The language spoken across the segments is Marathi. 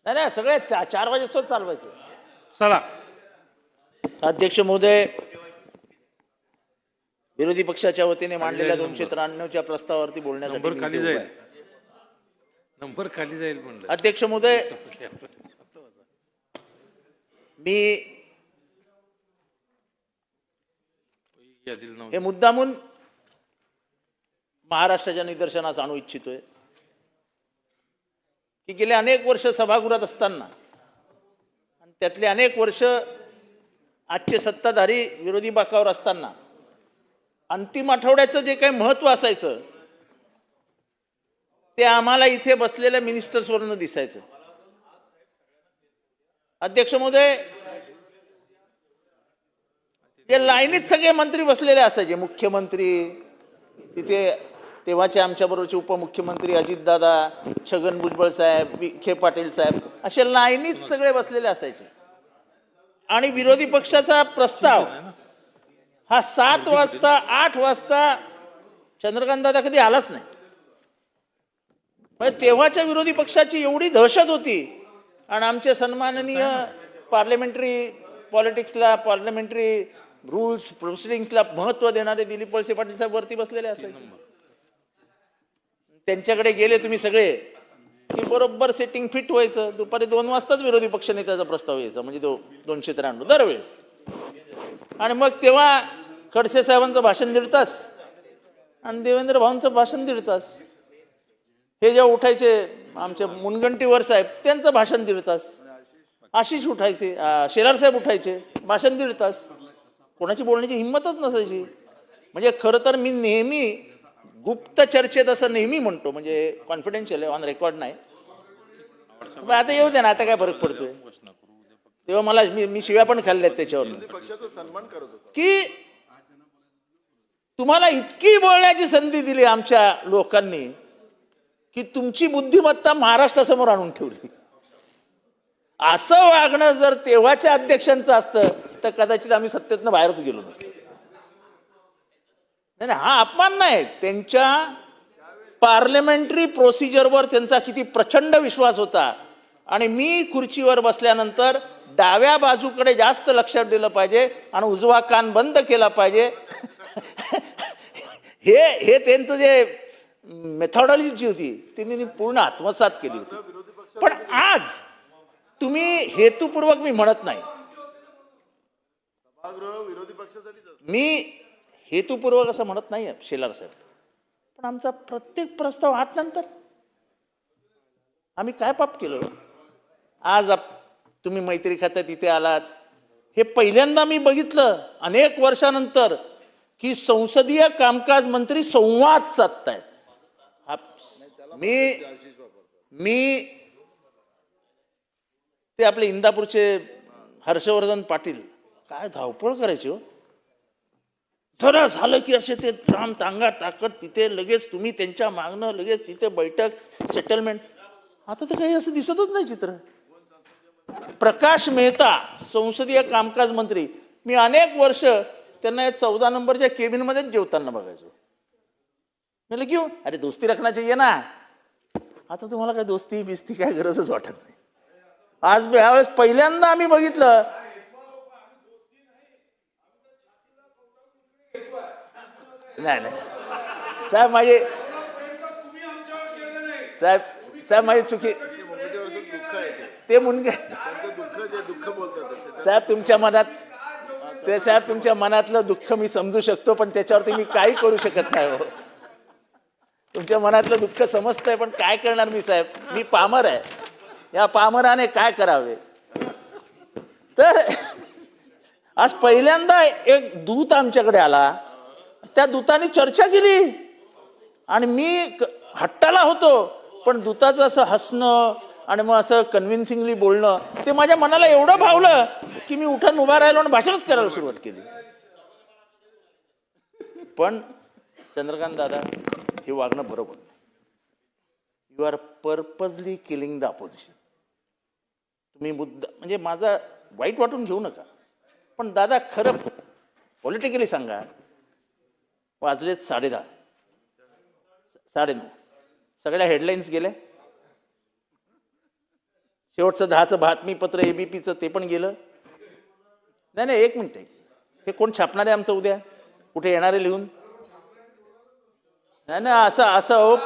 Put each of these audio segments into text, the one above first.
नाही नाही, सगळे 4 वाजेस्तोच चालवायचं. चला. अध्यक्ष महोदय, विरोधी पक्षाच्या वतीने मांडलेल्या 293च्या प्रस्तावावरती बोलण्यासाठी नंबर मी खाली इथे उभा जाईल. आहे. नंबर खाली जाईल म्हणलं. अध्यक्ष महोदय, मी यादीला नाव हे मुद्दामून महाराष्ट्राच्या निदर्शनास आणू इच्छितोय की गेले अनेक वर्ष सभागृहात असताना आणि त्यातले अनेक वर्ष आजचे सत्ताधारी विरोधी बाकावर असताना अंतिम आठवड्याचं जे काही महत्व असायचं ते आम्हाला इथे बसलेल्या मिनिस्टर्सवरून दिसायचं. अध्यक्ष महोदय, ते लाईनीत सगळे मंत्री बसलेले असायचे. मुख्यमंत्री तिथे, तेव्हाचे आमच्या बरोबरचे उपमुख्यमंत्री अजितदादा, छगन भुजबळ साहेब, विखे पाटील साहेब, असे लाईनीत सगळे बसलेले असायचे. आणि विरोधी पक्षाचा प्रस्ताव हा 7 वाजता 8 वाजता चंद्रकांत दादा कधी आलाच नाही. म्हणजे तेव्हाच्या विरोधी पक्षाची एवढी दहशत होती. आणि आमचे सन्माननीय पार्लमेंटरी पॉलिटिक्सला, पार्लमेंटरी रूल्स प्रोसिडिंग्सला महत्व देणारे दिलीप वळसे पाटील साहेब वरती बसलेले असायचे. त्यांच्याकडे गेले तुम्ही सगळे की बरोबर सेटिंग फिट व्हायचं. दुपारी 2 वाजताच विरोधी पक्षनेत्याचा प्रस्ताव यायचा, म्हणजे 293 दरवेळेस. आणि मग तेव्हा खडसे साहेबांचं भाषण 1.5 तास आणि देवेंद्र भाऊंचं भाषण 1.5 तास. हे जेव्हा उठायचे आमचे मुनगंटीवर साहेब, त्यांचं भाषण 1.5 तास. आशिष उठायचे, शेलार साहेब उठायचे, भाषण 1.5 तास. कोणाची बोलण्याची हिंमतच नसायची. म्हणजे खरं तर मी नेहमी गुप्त चर्चेत असं नेहमी म्हणतो, म्हणजे कॉन्फिडेन्शियल आहे, ऑन रेकॉर्ड नाही. आता येऊ दे ना, आता काय फरक पडतोय. तेव्हा मला मी शिव्या पण खाल्ल्यात त्याच्यावर की तुम्हाला इतकी बोलण्याची संधी दिली आमच्या लोकांनी की तुमची बुद्धिमत्ता महाराष्ट्रासमोर आणून ठेवली. असं वागणं जर तेव्हाच्या अध्यक्षांचं असतं तर कदाचित आम्ही सत्तेतनं बाहेरच गेलो नसतो. नाही, हा अपमान नाही. त्यांच्या पार्लमेंटरी प्रोसिजरवर त्यांचा किती प्रचंड विश्वास होता. आणि मी खुर्चीवर बसल्यानंतर डाव्या बाजूकडे जास्त लक्ष दिलं पाहिजे आणि उजवा कान बंद केला पाहिजे. हे त्यांचं जे मेथॉडॉलॉजी होती त्यांनी पूर्ण आत्मसात केली होती. पण आज तुम्ही हेतुपूर्वक, मी म्हणत नाही, मी हेतुपूर्वक असं म्हणत नाही शेलार साहेब, पण आमचा प्रत्येक प्रस्ताव 8 नंतर आम्ही काय पाप केलं? आज तुम्ही मैत्री खात्यात इथे आलात, हे पहिल्यांदा मी बघितलं अनेक वर्षानंतर की संसदीय कामकाज मंत्री संवाद साधतायत. मी ते आपले इंदापूरचे हर्षवर्धन पाटील काय धावपळ करायचे हो. जरा झालं की असे ते राम तांगा ताकद तिथे लगेच तुम्ही त्यांच्या मागणं, लगेच तिथे बैठक, सेटलमेंट. आता तर काही असं दिसतच नाही चित्र. प्रकाश मेहता संसदीय कामकाज मंत्री, मी अनेक वर्ष त्यांना या 14 नंबरच्या केबिनमध्येच जेवताना बघायचो. म्हणलं घेऊ, अरे दोस्ती रखना चाहिए ना. आता तुम्हाला काय दोस्ती बिस्ती काय गरजच वाटत नाही. आज यावेळेस पहिल्यांदा आम्ही बघितलं. नाही नाही साहेब, साहेब माझी चुकी. ते मुनगे साहेब तुमच्या मनात, ते साहेब तुमच्या मनातलं दुःख मी समजू शकतो, पण त्याच्यावरती मी काही करू शकत नाही हो. तुमच्या मनातलं दुःख समजतंय, पण काय करणार मी साहेब, मी पामर आहे. या पामराने काय करावे. तर आज पहिल्यांदा एक दूत आमच्याकडे आला, त्या दूताने चर्चा केली आणि मी हट्टाला होतो, पण दूताचं असं हसणं आणि मग असं कन्व्हिन्सिंगली बोलणं ते माझ्या मनाला एवढं भावलं की मी उठून उभा राहिलो आणि भाषणच करायला सुरुवात केली. पण चंद्रकांत दादा, हे वागणं बरोबर. You are purposely killing the opposition. तुम्ही मुद्दा, म्हणजे माझा वाईट वाटून घेऊ नका, पण दादा खरं पॉलिटिकली सांगा, वाजलेत 10:30, 9:30, सगळ्या हेडलाईन्स गेल्या. शेवटचं 10चं बातमीपत्र एबीपीचं ते पण गेलं. नाही नाही, एक मिनिट. हे कोण छापणार आहे आमचं उद्या? कुठे येणार आहे लिहून? नाही नाही, असं असं हो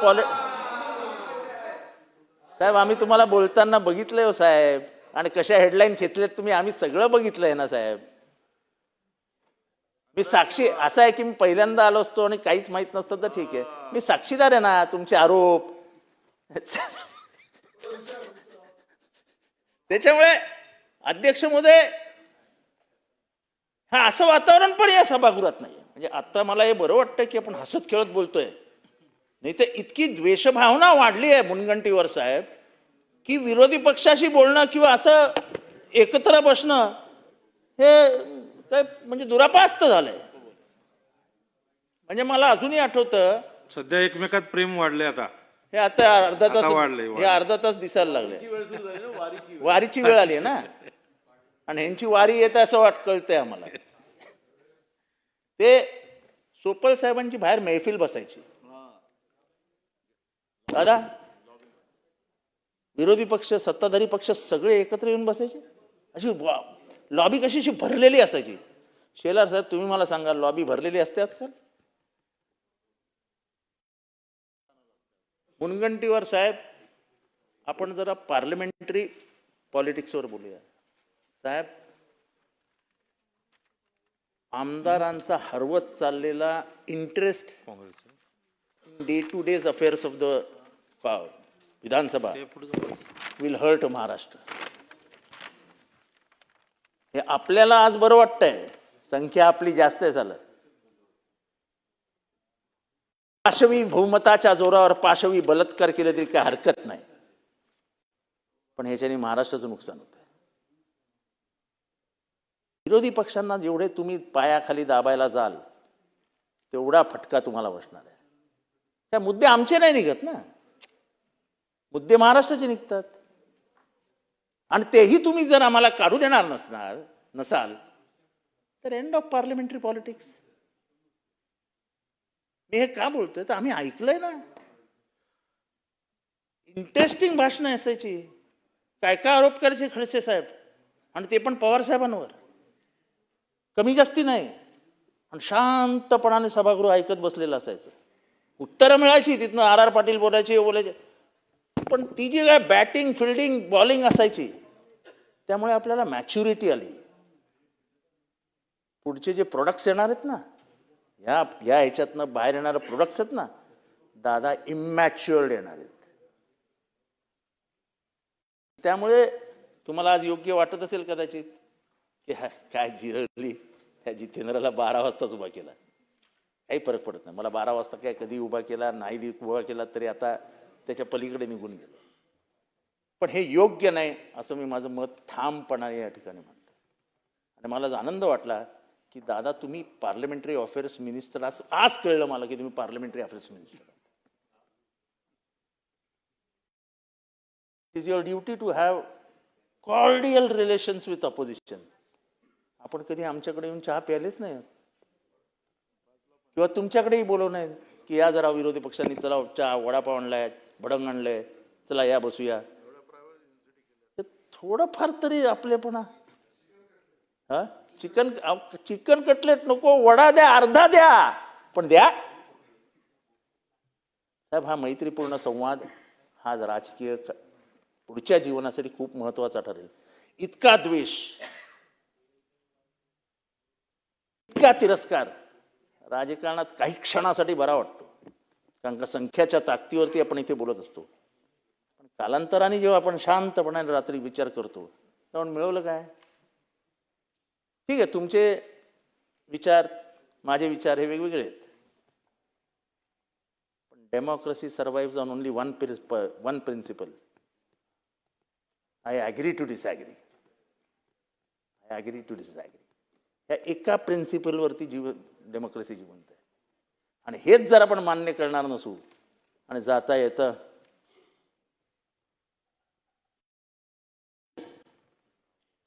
साहेब, आम्ही तुम्हाला बोलताना बघितलंय हो साहेब, आणि कशा हेडलाईन खेचल्यात तुम्ही, आम्ही सगळं बघितलंय ना साहेब. मी साक्षी, असं आहे की मी पहिल्यांदा आलो असतो आणि काहीच माहित नसतं तर ठीक आहे, मी साक्षीदार आहे ना तुमचे आरोप. त्याच्यामुळे अध्यक्ष महोदय, हा असं वातावरण पण या सभागृहात नाही. म्हणजे आता मला हे बरं वाटतं की आपण हसत खेळत बोलतोय, नाही तर इतकी द्वेषभावना वाढली आहे मुनगंटीवर साहेब, की विरोधी पक्षाशी बोलणं किंवा असं एकत्र बसणं हे काय म्हणजे दुरापास्त झालंय. म्हणजे मला अजूनही आठवतं, सध्या एकमेकात प्रेम वाढले आता. हे आता अर्धा तास, आता वाढलंय. हे अर्धा तास दिसायला लागले. वारीची वेळ आली आहे ना, आणि ह्यांची वारी येते असं कळतंय आम्हाला. ते सोपल साहेबांची बाहेर मैफिल बसायची दादा, विरोधी पक्ष सत्ताधारी पक्ष सगळे एकत्र येऊन बसायचे, अशी लॉबी कशी अशी भरलेली असायची. शेलार साहेब तुम्ही मला सांगा, लॉबी भरलेली असते आजकाल? मुनगंटीवर साहेब, आपण जरा पार्लमेंटरी पॉलिटिक्सवर बोलूया साहेब. आमदारांचा हरवत चाललेला interest day to days affairs of the Vidhansabha will hurt Maharashtra. हे आपल्याला आज बरं वाटतंय, संख्या आपली जास्त आहे झालं. पाशवी बहुमताच्या जोरावर पाशवी बलात्कार केले तरी काय हरकत नाही, पण ह्याच्याने महाराष्ट्राचं नुकसान होतं. विरोधी पक्षांना जेवढे तुम्ही पायाखाली दाबायला जाल तेवढा फटका तुम्हाला बसणार आहे. त्या मुद्दे आमचे नाही निघत ना, मुद्दे महाराष्ट्राचे निघतात. आणि तेही तुम्ही जर आम्हाला काढू देणार नसाल तर एंड ऑफ पार्लमेंटरी पॉलिटिक्स. मी हे का बोलतोय तर आम्ही ऐकलंय ना, इंटरेस्टिंग भाषणं असायची, काय काय आरोप करायचे खडसे साहेब, आणि ते पण पवार साहेबांवर, कमी जास्ती नाही, आणि शांतपणाने सभागृह ऐकत बसलेलं असायचं. उत्तरं मिळायची तिथनं, आर पाटील बोलायचे, पण ती जी काय बॅटिंग फिल्डिंग बॉलिंग असायची त्यामुळे आपल्याला मॅच्युरिटी आली. पुढचे जे प्रोडक्ट्स येणार आहेत ना, या ह्याच्यातनं बाहेर येणारे प्रोडक्ट्स आहेत ना दादा, इमॅच्युअर्ड येणार आहेत. त्यामुळे तुम्हाला आज योग्य वाटत असेल कदाचित की काय जिरवली, ह्या जितेंद्रला 12 वाजताच उभा केला, काही फरक पडत नाही मला. 12 वाजता काय कधी उभा केला नाही उभा केला तरी आता त्याच्या पलीकडे निघून गेलो. पण हे योग्य नाही असं मी माझं मत ठामपणाने या ठिकाणी म्हणतो. आणि मला आनंद वाटला की दादा तुम्ही पार्लमेंटरी अफेअर्स मिनिस्टर, आज कळलं मला की तुम्ही parliamentary affairs minister. It is your duty to have cordial relations with opposition. आपण कधी आमच्याकडे येऊन चहा प्यायलेच नाही, किंवा तुमच्याकडेही बोलव नाही की या जरा विरोधी पक्षांनी चला चहा वडापाव आणलाय, भडंग आणलंय, चला या बसूया. थोडंफार तरी आपलेपणा. हा, चिकन कटलेट नको, वडा द्या, अर्धा द्या, पण द्या साहेब. हा मैत्रीपूर्ण संवाद हा राजकीय पुढच्या जीवनासाठी खूप महत्वाचा ठरेल. इतका द्वेष, इतका तिरस्कार राजकारणात काही क्षणासाठी बरा वाटतो, कारण का संख्याच्या ताकदीवरती आपण इथे बोलत असतो. पण कालांतराने जेव्हा आपण शांतपणाने रात्री विचार करतो तेव्हा मिळवलं काय? ठीक आहे, तुमचे विचार माझे विचार हे वेगवेगळे आहेत, पण democracy survives on only one principle. I agree to disagree. या एका प्रिन्सिपलवरती डेमोक्रेसी जिवंत आहे. आणि हेच जर आपण मान्य करणार नसू आणि जाता येतं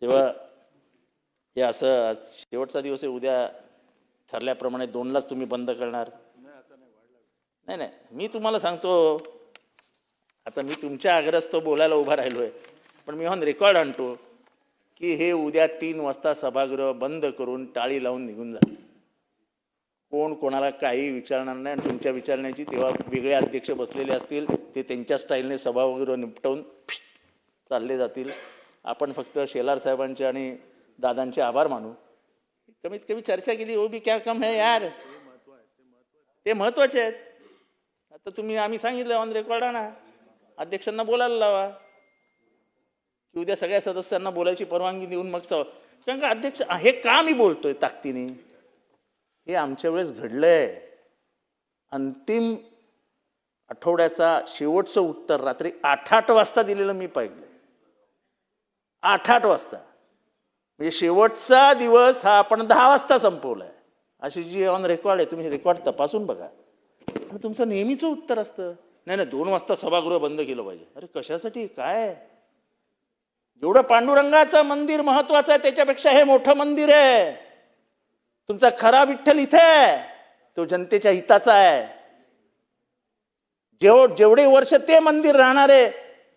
तेव्हा हे असं शेवटचा दिवस आहे, उद्या ठरल्याप्रमाणे 2लाच तुम्ही बंद करणार. नाही नाही, मी तुम्हाला सांगतो, आता मी तुमच्या आग्रहास्तव बोलायला उभा राहिलोय, पण मी ऑन रेकॉर्ड आणतो की हे उद्या 3 वाजता सभागृह बंद करून टाळी लावून निघून जाईल. कोण कोणाला काही विचारणार नाही आणि तुमच्या विचारण्याची तेव्हा वेगळे अध्यक्ष बसलेले असतील, ते त्यांच्या स्टाईलने सभागृह निपटवून चालले जातील. आपण फक्त शेलार साहेबांचे आणि दादांचे आभार मानू. कमीत कमी चर्चा केली. वो भी क्या कम है यार, ते महत्वाचे आहेत. आता तुम्ही आम्ही सांगितलं ऑन रेकॉर्ड आणा, अध्यक्षांना बोलायला लावा की उद्या सगळ्या सदस्यांना बोलायची परवानगी देऊन मग कारण का अध्यक्ष हे का मी बोलतोय ताकदीने, हे आमच्या वेळेस घडलंय. अंतिम आठवड्याचा शेवटचं उत्तर रात्री 8 वाजता दिलेलं मी पाहिलं. 8 वाजता म्हणजे शेवटचा दिवस हा आपण 10 वाजता संपवलाय. अशी जी ऑन रेकॉर्ड आहे, तुम्ही रेकॉर्ड तपासून बघा. आणि तुमचं नेहमीचं उत्तर असतं नाही नाही 2 वाजता सभागृह बंद केलं पाहिजे. अरे कशासाठी काय? जेवढं पांडुरंगाचं मंदिर महत्वाचं आहे त्याच्यापेक्षा हे मोठं मंदिर आहे. तुमचा खरा विठ्ठल इथे आहे, तो जनतेच्या हिताचा आहे. जेवढे वर्ष ते मंदिर राहणार आहे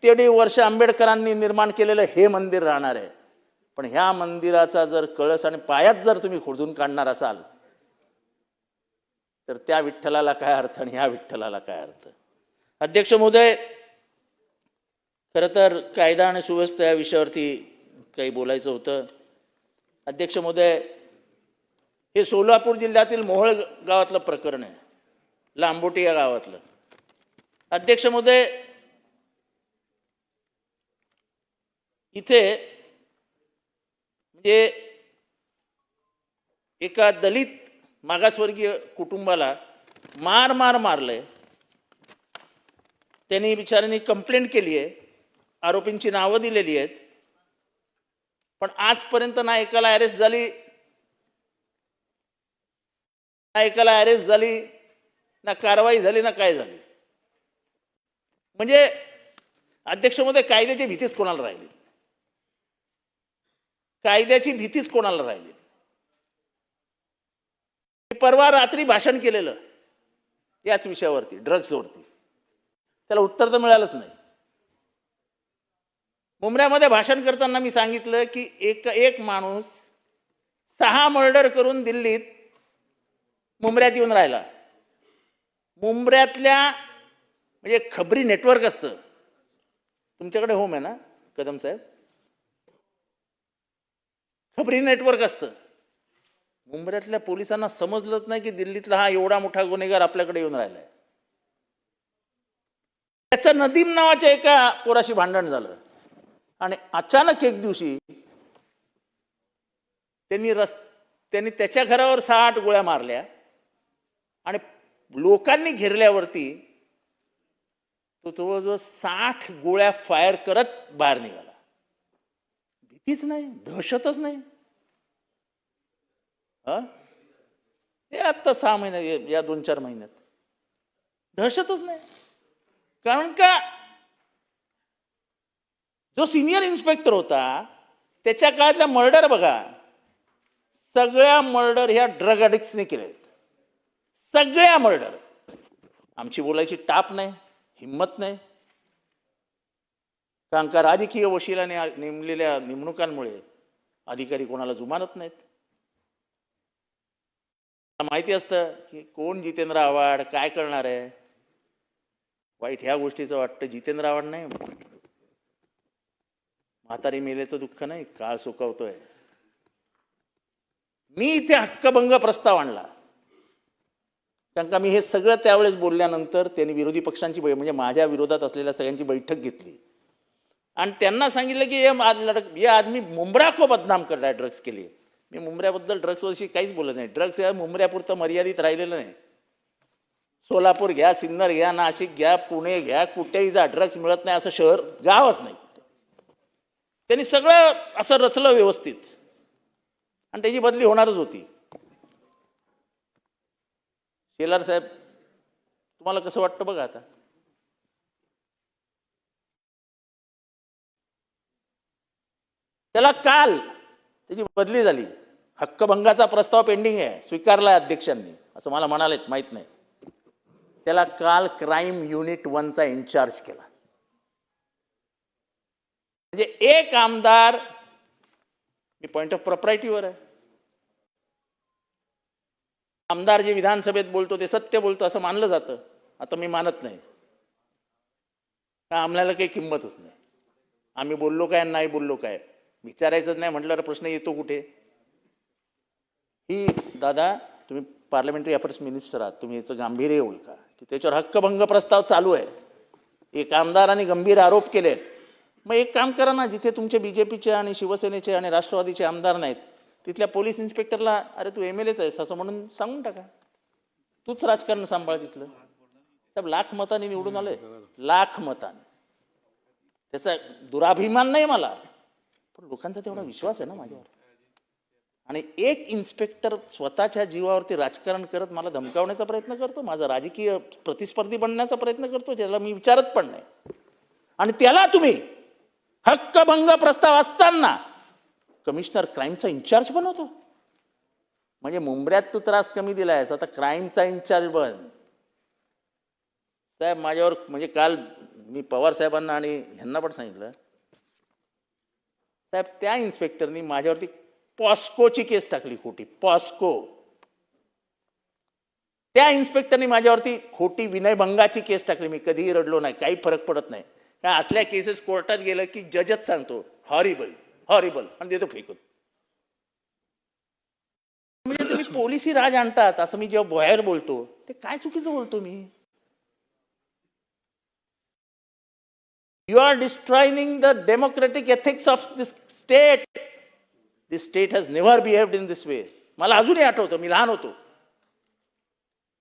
तेवढे वर्ष आंबेडकरांनी निर्माण केलेलं हे मंदिर राहणार आहे. पण ह्या मंदिराचा जर कळस आणि पायात जर तुम्ही खोदून काढणार असाल तर त्या विठ्ठलाला काय अर्थ आणि ह्या विठ्ठलाला काय अर्थ. अध्यक्ष महोदय, खरं तर कायदा आणि सुव्यवस्था या विषयावरती काही बोलायचं होतं. अध्यक्ष महोदय, हे सोलापूर जिल्ह्यातील मोहोळ गावातलं प्रकरण आहे, लांबोटी या गावातलं. अध्यक्ष महोदय, इथे म्हणजे एका दलित मागासवर्गीय कुटुंबाला मारलंय. त्यांनी बिचाऱ्यांनी कंप्लेंट केली आहे, आरोपींची नावं दिलेली आहेत, पण आजपर्यंत ना एकाला अरेस्ट झाली, ना कारवाई झाली, ना काय झाली. म्हणजे अध्यक्ष महोदय, कायद्याची भीतीच कोणाला राहिली? कायद्याची भीतीच कोणाला राहिली? परवा रात्री भाषण केलेलं याच विषयावरती, ड्रग्सवरती, त्याला उत्तर तर मिळालंच नाही. मुंबऱ्यामध्ये भाषण करताना मी सांगितलं की एक माणूस 6 मर्डर करून दिल्लीत मुंबऱ्यात येऊन राहिला. मुंबऱ्यातल्या म्हणजे खबरी नेटवर्क असतं, तुमच्याकडे होम आहे ना कदम साहेब, खबरी नेटवर्क असतं. मुंबऱ्यातल्या पोलिसांना समजलंच नाही की दिल्लीतला हा एवढा मोठा गुन्हेगार आपल्याकडे येऊन राहिलाय. त्याचं नदीम नावाच्या एका पोराशी भांडण झालं आणि अचानक एक दिवशी त्यांनी त्याच्या घरावर 6-8 गोळ्या मारल्या आणि लोकांनी घेरल्यावरती तो जवळजवळ 60 गोळ्या फायर करत बाहेर निघाला. भीतीच नाही, दहशतच नाही. हे आत्ता 6 महिन्यात, या 2-4 महिन्यात दहशतच नाही. कारण का जो सिनियर इन्स्पेक्टर होता त्याच्या काळातल्या मर्डर बघा, सगळ्या मर्डर ह्या ड्रग ॲडिक्ट्सने केले. सगळ्या मर्डर. आमची बोलायची टाप नाही, हिंमत नाही, कारण का राजकीय वशिलाने नेमलेल्या नेमणुकांमुळे अधिकारी कोणाला जुमानत नाहीत. माहिती असतं की कोण जितेंद्र आव्हाड काय करणार आहे. वाईट ह्या गोष्टीचं वाटतं जितेंद्र आव्हाड नाही, म्हातारी मेलेचं दुःख नाही, काळ सुकवतोय. मी इथे हक्कभंग प्रस्ताव आणला कारण का मी हे सगळं त्यावेळेस बोलल्यानंतर त्यांनी विरोधी पक्षांची म्हणजे माझ्या विरोधात असलेल्या सगळ्यांची बैठक घेतली आणि त्यांना सांगितलं की ये आदमी मुंबरा को बदनाम कर रहा है ड्रग्स के लिए. मी मुंबऱ्याबद्दल ड्रग्सविषयी काहीच बोलत नाही. ड्रग्स या मुंबऱ्यापुरतं मर्यादित राहिलेलं नाही. सोलापूर घ्या, सिन्नर घ्या, नाशिक घ्या, पुणे घ्या, कुठेही जा, ड्रग्स मिळत नाही असं शहर गावच नाही. त्यांनी सगळं असं रचलं व्यवस्थित आणि त्याची बदली होणारच होती. शेलार साहेब, तुम्हाला कसं वाटतं बघा आता. त्याला काल त्याची बदली झाली. हक्कभंगाचा प्रस्ताव पेंडिंग आहे, स्वीकारला अध्यक्षांनी असं मला म्हणालेत, माहित नाही. त्याला काल क्राईम युनिट 1चा इन्चार्ज केला. म्हणजे म्हणजे एक आमदार, मी पॉइंट ऑफ प्रॉपर्टीवर आहे, आमदार जे विधानसभेत बोलतो ते सत्य बोलतो असं मानलं जातं. आता मी मानत नाही, आम्हाला काही किंमतच नाही. आम्ही बोललो काय नाही बोललो काय विचारायचंच नाही म्हटल्यावर प्रश्न येतो कुठे. ही दादा, तुम्ही पार्लमेंटरी अफेअर्स मिनिस्टर आहात, तुम्ही याचं गांभीर्य ओळखा की त्याच्यावर हक्कभंग प्रस्ताव चालू आहे. एक आमदारांनी गंभीर आरोप केले आहेत. मग एक काम करा ना, जिथे तुमचे बीजेपीचे आणि शिवसेनेचे आणि राष्ट्रवादीचे आमदार नाहीत तिथल्या पोलीस इन्स्पेक्टरला, अरे तू MLAच आहेस असं म्हणून सांगून टाका, तूच राजकारण सांभाळ तिथलं. साहेब लाख मतांनी निवडून आले, लाख मतांनी. त्याचा दुराभिमान नाही मला, पण लोकांचा तेवढा विश्वास आहे ना माझ्यावर. आणि एक इन्स्पेक्टर स्वतःच्या जीवावरती राजकारण करत मला धमकावण्याचा प्रयत्न करतो, माझा राजकीय प्रतिस्पर्धी बनण्याचा प्रयत्न करतो, ज्याला मी विचारत पण नाही. आणि त्याला तुम्ही हक्कभंग प्रस्ताव असताना कमिशनर क्राईमचा इन्चार्ज बनवतो. म्हणजे मुंबऱ्यात तू त्रास कमी दिलायस, आता क्राईमचा इन्चार्ज बन. साहेब माझ्यावर, म्हणजे काल मी पवार साहेबांना आणि ह्यांना पण सांगितलं, साहेब त्या इन्स्पेक्टरनी माझ्यावरती पॉस्कोची केस टाकली, खोटी पॉस्को. त्या इन्स्पेक्टरनी माझ्यावरती खोटी विनयभंगाची केस टाकली. मी कधीही रडलो नाही, काही फरक पडत नाही. त्या असल्या केसेस कोर्टात गेलं की जजच सांगतो हॉरिबल हॉरिबल आणि देतो फेकून. म्हणजे तुम्ही पोलिसी राज आणतात असं मी जेव्हा बाहेर बोलतो ते काय चुकीचं बोलतो मी. You are destroying the democratic ethics of this state. This state has never behaved in this way. मला अजूनही आठवतं, मी लहान होतो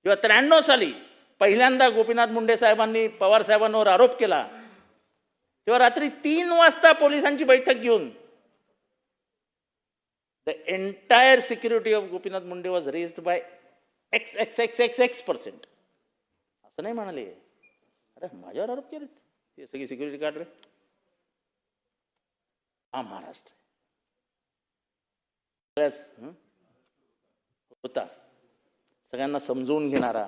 जेव्हा 93 साली पहिल्यांदा गोपीनाथ मुंडे साहेबांनी पवार साहेबांवर आरोप केला, तेव्हा रात्री 3 वाजता पोलिसांची बैठक घेऊन the entire security of Gopinath Munde was raised bye X%. असं नाही म्हणाले, अरे माझ्यावर आरोप केले हे सगळी सिक्युरिटी गार्ड रे. हा महाराष्ट्र होता, सगळ्यांना समजून घेणारा.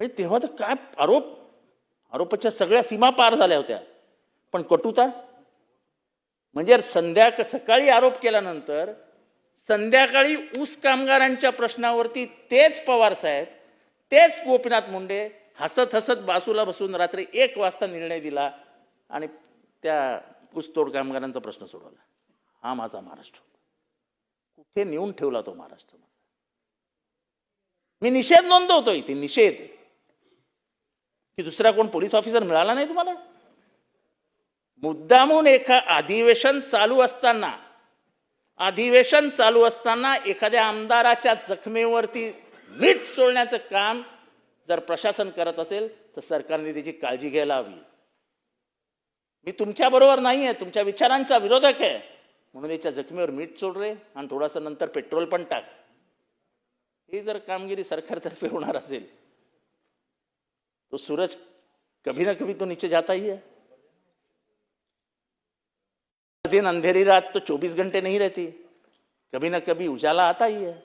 म्हणजे तेव्हा तर काय आरोपाच्या सगळ्या सीमा पार झाल्या होत्या. पण कटुता म्हणजे सकाळी आरोप केल्यानंतर संध्याकाळी ऊस कामगारांच्या प्रश्नावरती तेच पवार साहेब, तेच गोपीनाथ मुंडे हसत हसत बाजूला बसून रात्री 1 वाजता निर्णय दिला आणि त्या ऊसतोड कामगारांचा प्रश्न सोडवला. हा माझा महाराष्ट्र कुठे नेऊन ठेवला तो महाराष्ट्र. मी निषेध नोंदवतो इथे, निषेध की दुसरा कोण पोलीस ऑफिसर मिळाला नाही तुम्हाला. मुद्दामून अधिवेशन चालू असताना एखाद्या आमदाराच्या जखमेवरती मीठ सोडण्याचं काम जर प्रशासन करत असेल तर सरकारने त्याची काळजी घ्यायला हवी. मी तुमच्या बरोबर नाही आहे, तुमच्या विचारांचा विरोधक आहे, म्हणून याच्या जखमीवर मीठ सोड रे आणि थोडासा नंतर पेट्रोल पण टाक. ही जर कामगिरी सरकारतर्फे होणार असेल तो सूरज कभी ना कभी तो नीचे जाता ही है. दिन अंधेरी रात तो 24 घंटे नहीं रहती, कभी ना कभी उजाला आता ही है.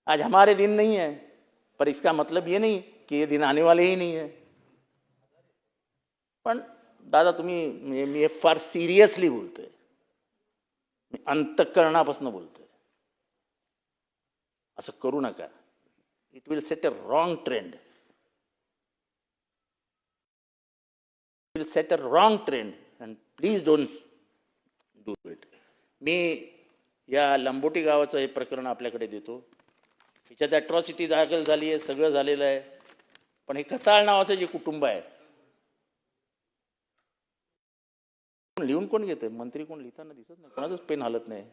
आज हमारे दिन नहीं है, पर इसका मतलब ये नहीं कि ये दिन आने वाले ही नहीं है. पण दादा तुम्ही, मी हे फार सिरियसली बोलतोय, मी अंतःकरणापासून बोलतोय. असं करू नका. It will set a wrong trend. And please don't do it. मी या लंबोटी गावाचं हे प्रकरण आपल्याकडे देतो. त्याच्यात अट्रॉसिटी दाखल झाली आहे, सगळं झालेलं आहे. पण हे खताळ नावाचं जे कुटुंब आहे, लिहून कोण घेतंय? मंत्री कोण लिहिताना दिसत नाही, कोणाचंच पेन हलत नाही.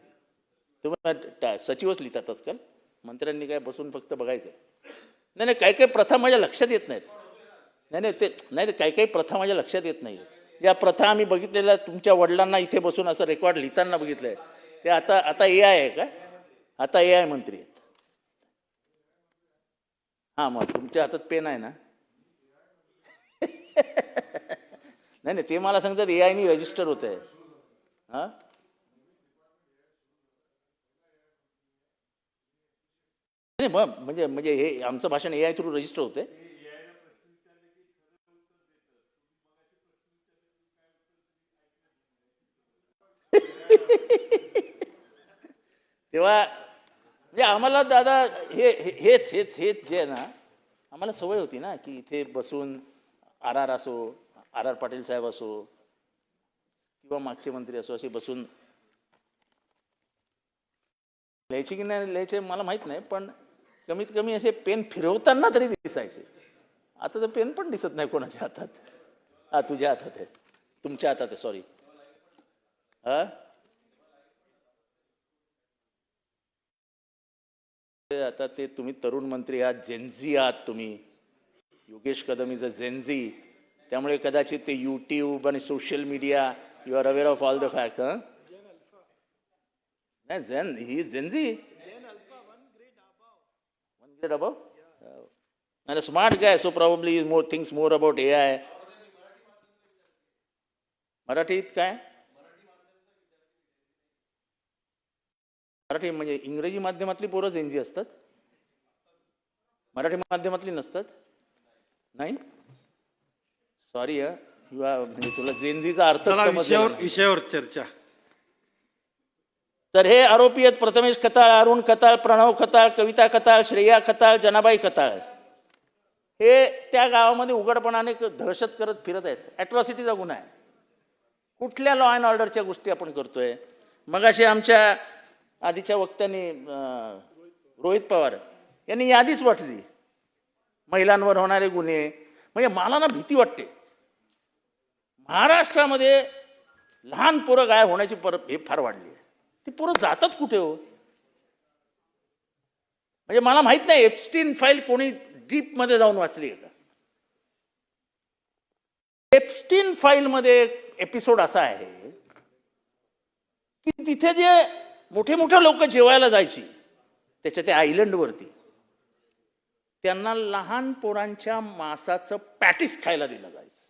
तेव्हा सचिवच लिहितात आजकाल, मंत्र्यांनी काय बसून फक्त बघायचं. नाही काही काही प्रथा माझ्या लक्षात येत नाहीत. नाही काही प्रथा माझ्या लक्षात येत नाही. ज्या प्रथा आम्ही बघितलेल्या, तुमच्या वडिलांना इथे बसून असं रेकॉर्ड लिहिताना बघितलंय, ते आता AI आहे का? आता AI मंत्री आहेत. हां, मग तुमच्या हातात पेन आहे ना? नाही ते मला सांगतात AI नी रजिस्टर होत आहे. हां, नाही मग म्हणजे हे आमचं भाषण AI थ्रू रजिस्टर होते. तेव्हा म्हणजे आम्हाला दादा हेच जे आहे ना, आम्हाला सवय होती ना की इथे बसून आर आर असो, आर आर पाटील साहेब असो किंवा मागचे मंत्री असो, असे बसून लिहायचे की नाही लिहायचे मला माहित नाही, पण कमीत कमी असे पेन फिरवताना तरी दिसायचे. आता तर पेन पण दिसत नाही कोणाच्या हातात. हा तुझ्या हातात आहे, तुमच्या हातात आहे, सॉरी. हा आता ते तुम्ही तरुण मंत्री आहात, जेनझी आहात तुम्ही. Yogesh Kadam is a Gen Z, त्यामुळे कदाचित ते यूट्यूब आणि social media you are aware of all the fact. नाही Gen he is Gen Z, one grade above, and a smart guy, so probably he more thinks more about AI. मराठीत काय, मराठी म्हणजे इंग्रजी माध्यमातली पोरं जेनजी असतात, मराठी माध्यमातली नसतात. नाही सॉरी म्हणजे तुला जेनजीचा अर्थ चला समजलेला नाही. विषयावर चर्चा. तर हे आरोपी आहेत प्रथमेश खताळ, अरुण खताळ, प्रणव खताळ, कविता खताळ, श्रेया खताळ, जनाबाई खताळ. हे त्या गावामध्ये उघडपणाने दहशत करत फिरत आहेत. ॲट्रॉसिटीचा गुन्हा आहे. कुठल्या लॉ अँड ऑर्डरच्या गोष्टी आपण करतोय. मगाशी आमच्या आधीच्या वक्त्यांनी रोहित पवार यांनी यादीच वाटली महिलांवर होणारे गुन्हे. म्हणजे मला ना भीती वाटते, महाराष्ट्रामध्ये लहान पोरं गायब होण्याची हे फार वाढली आहे. ती पोरं जातात कुठे हो. म्हणजे मला माहित नाही एप्स्टीन फाईल कोणी डीप मध्ये जाऊन वाचली आहे का. एप्स्टीन फाईल मध्ये एपिसोड असा आहे की तिथे जे मोठे मोठे लोक जेवायला जायची त्याच्या त्या आयलंडवरती, त्यांना लहान पोरांच्या मांसाचं पॅटीस खायला दिलं जायचं.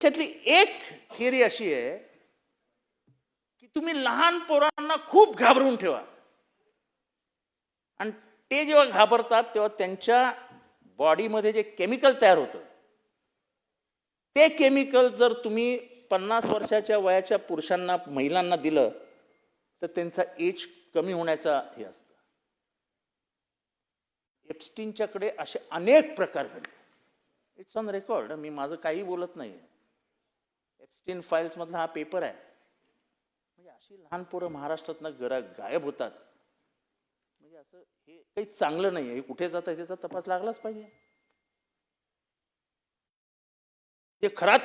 त्यातली एक थिअरी अशी आहे की तुम्ही लहान पोरांना खूप घाबरून ठेवा, आणि ते जेव्हा घाबरतात तेव्हा त्यांच्या बॉडीमध्ये जे केमिकल तयार होतं ते केमिकल जर तुम्ही 50 वर्षाच्या वयाच्या पुरुषांना महिलांना दिलं तर त्यांचा एज कमी होण्याचा हे असतं. एप्स्टीनच्याकडे असे अनेक प्रकार घडले. इट्स ऑन रेकॉर्ड, मी माझं काही बोलत नाही. एप्स्टीन फाईल्स मधला हा पेपर आहे. म्हणजे अशी लहान पोरं महाराष्ट्रातनं गायब होतात म्हणजे असं हे काही चांगलं नाही आहे. कुठे जात आहे त्याचा तपास लागलाच पाहिजे. ते खरात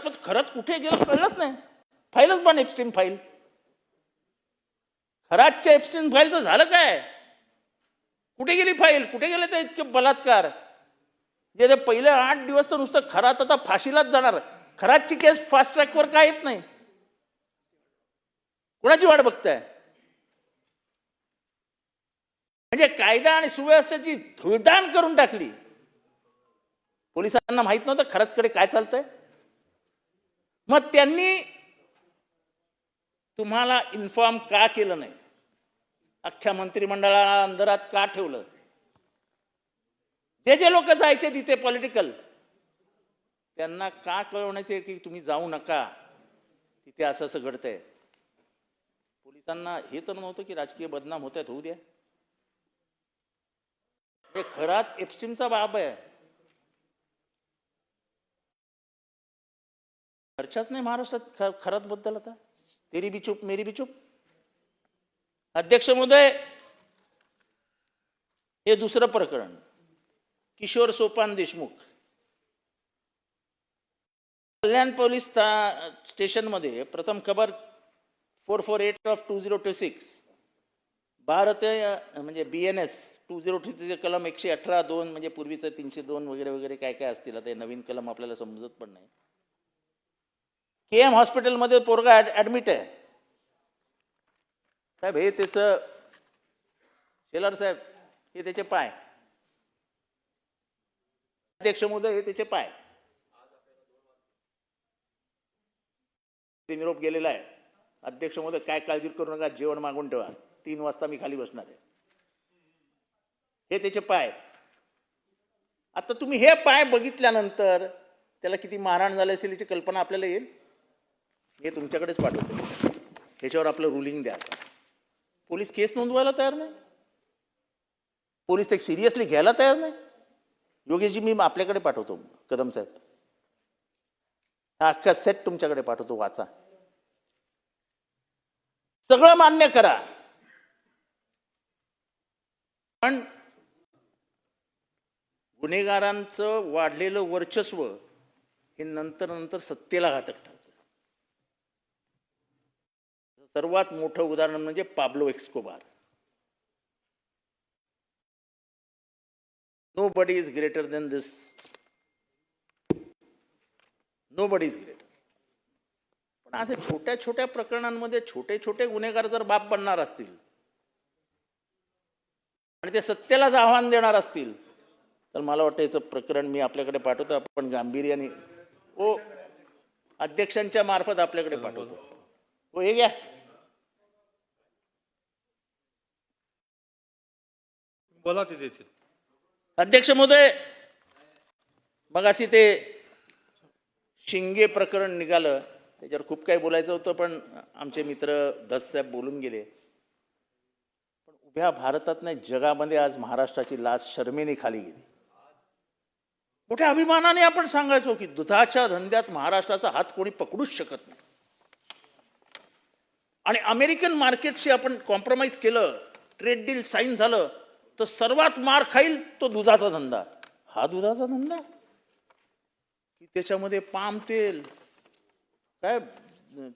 पण खरात कुठे गेलं कळलंच नाही. फाईलच पण एप्स्टीन फाईल. खरातच्या एप्स्टीन फाईलचं झालं काय, कुठे गेली फाईल, कुठे गेले ते इतके बलात्कार. जे ते पहिले 8 दिवस तर नुसतं खरात आता फाशीलाच जाणार. खरातची केस फास्ट ट्रॅकवर काय येत नाही. कोणाची वाट बघताय. म्हणजे कायदा आणि सुव्यवस्थेची धुळदाण करून टाकली. पोलिसांना माहित नव्हतं खरतकडे काय चालतंय. मग त्यांनी तुम्हाला इन्फॉर्म का केलं नाही, अख्ख्या मंत्रिमंडळाला अंधारात का ठेवलं. जे लोक जायचे तिथे पॉलिटिकल, त्यांना का कळवण्याचे की तुम्ही जाऊ नका, तिथे असं असं घडतंय. पोलिसांना हे तर नव्हतं की राजकीय बदनाम होत आहेत, होऊ द्या. हे खरात एप्स्टीनचा बाब आहे. चर्चाच नाही महाराष्ट्रात खरात बद्दल. आता तेरी बी चूप मेरी बी चूप. अध्यक्ष महोदय, हे दुसरं प्रकरण. किशोर सोपान देशमुख कल्याण पोलीस स्टेशनमध्ये प्रथम खबर 448/2026 भारतीय म्हणजे BNS 2023 कलम 118(2) म्हणजे पूर्वीचं 302 वगैरे वगैरे काय काय असतील. आता नवीन कलम आपल्याला समजत पण नाही. KM हॉस्पिटलमध्ये पोरगा ऍडमिट आहे. साहेब हे त्याचं शेलार साहेब, हे त्याचे पाय. अध्यक्ष महोदय, हे त्याचे पाय. ते निरोप गेलेला आहे. अध्यक्ष महोदय काय काळजी करू नका, जेवण मागून ठेवा, 3 वाजता मी खाली बसणार आहे. हे त्याचे पाय. आता तुम्ही हे पाय बघितल्यानंतर त्याला किती मारहाण झाली असेल याची कल्पना आपल्याला येईल. हे तुमच्याकडेच पाठवतो, ह्याच्यावर आपलं रुलिंग द्या. पोलीस केस नोंदवायला तयार नाही, पोलीस ते सिरियसली घ्यायला तयार नाही. योगेशजी मी आपल्याकडे पाठवतो, कदम साहेब हा अख्खा सेट तुमच्याकडे पाठवतो, वाचा, सगळं मान्य करा. पण गुन्हेगारांचं वाढलेलं वर्चस्व हे नंतर नंतर सत्तेला घातक ठरतं. सर्वात मोठं उदाहरण म्हणजे Pablo Escobar. Nobody is greater than this. Nobody is greater. पण अशा छोट्या छोट्या प्रकरणांमध्ये छोटे छोटे गुन्हेगार जर बाप बनणार असतील आणि ते सत्तेलाच आव्हान देणार असतील तर मला वाटतं याचं प्रकरण मी आपल्याकडे पाठवतो, आपण गांभीर्याने अध्यक्षांच्या मार्फत आपल्याकडे पाठवतो. हे घ्या. बोला ते देतील. अध्यक्ष महोदय, मगाशी ते शिंगे प्रकरण निघालं, त्याच्यावर खूप काही बोलायचं होतं, पण आमचे मित्र धस साहेब बोलून गेले. पण उभ्या भारतात नाही, जगामध्ये आज महाराष्ट्राची लाज शर्मेने खाली गेली. मोठ्या अभिमानाने आपण सांगायचो की दुधाच्या धंद्यात महाराष्ट्राचा हात कोणी पकडूच शकत नाही, आणि अमेरिकन मार्केटशी आपण कॉम्प्रोमाइज केलं, ट्रेड डील साईन झालं, तर सर्वात मार खाईल तो दुधाचा धंदा. हा दुधाचा धंदा की त्याच्यामध्ये पाम तेल, काय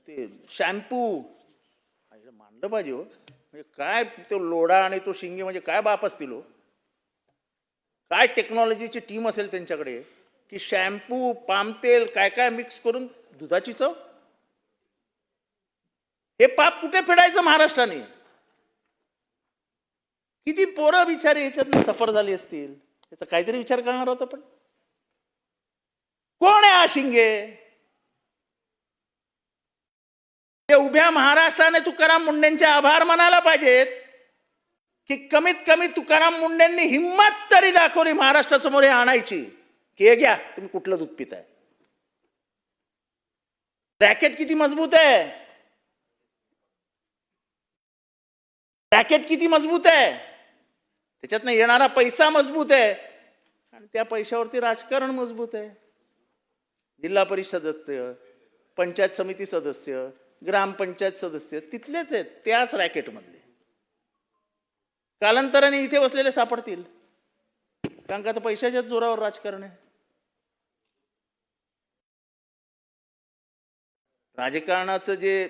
ते शॅम्पू मानलं पाहिजे हो. म्हणजे काय तो लोढा आणि तो शिंगे म्हणजे काय बाप असतील हो. काय टेक्नॉलॉजीची टीम असेल त्यांच्याकडे की शॅम्पू पाम तेल काय काय मिक्स करून दुधाची चव. हे पाप कुठे फेडायचं महाराष्ट्राने. किती पोरं बिचारे ह्याच्यात सफर झाली असतील, याचा काहीतरी विचार करणार होता. पण कोण आहे हा शिंगे? उभ्या महाराष्ट्राने तुकाराम मुंडेंचे आभार मानायला पाहिजेत की कमीत कमी तुकाराम मुंडेंनी हिंमत तरी दाखवली महाराष्ट्रासमोर हे आणायची की हे घ्या तुम्ही कुठलं दूध पिताय. रॅकेट किती मजबूत आहे, रॅकेट किती मजबूत आहे, त्याच्यातनं येणारा पैसा मजबूत आहे, आणि त्या पैशावरती राजकारण मजबूत आहे. जिल्हा परिषद सदस्य, पंचायत समिती सदस्य, ग्रामपंचायत सदस्य तिथलेच आहेत, त्याच रॅकेटमधले. कालांतराने इथे बसलेले सापडतील, कारण का आता पैशाच्याच जोरावर राजकारण आहे. राजकारणाचं जे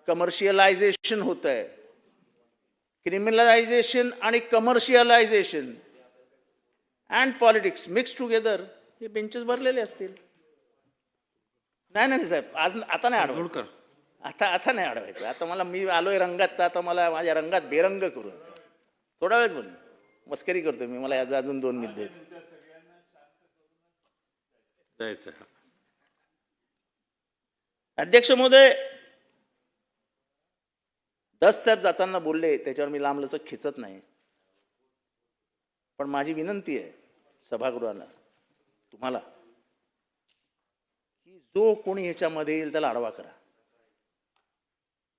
कमर्शियलायझेशन होत आहे, क्रिमिनलायझेशन आणि commercialisation and politics mix together, हे बेंचेस भरलेले असतील. नाही साहेब, आज आता नाही अडवायचं, आता नाही अडवायचं. आता मला मी आलोय रंगात, तर आता मला माझ्या रंगात बेरंग करू. थोडा वेळच बोल, मस्करी करतोय मी, मला अजून 2 मिनिट देत. अध्यक्ष महोदय, दस साहेब जाताना बोलले, त्याच्यावर मी लांबलचक खिचत नाही, पण माझी विनंती आहे सभागृहाला, तुम्हाला, की जो कोणी ह्याच्यामध्ये येईल त्याला आडवा करा.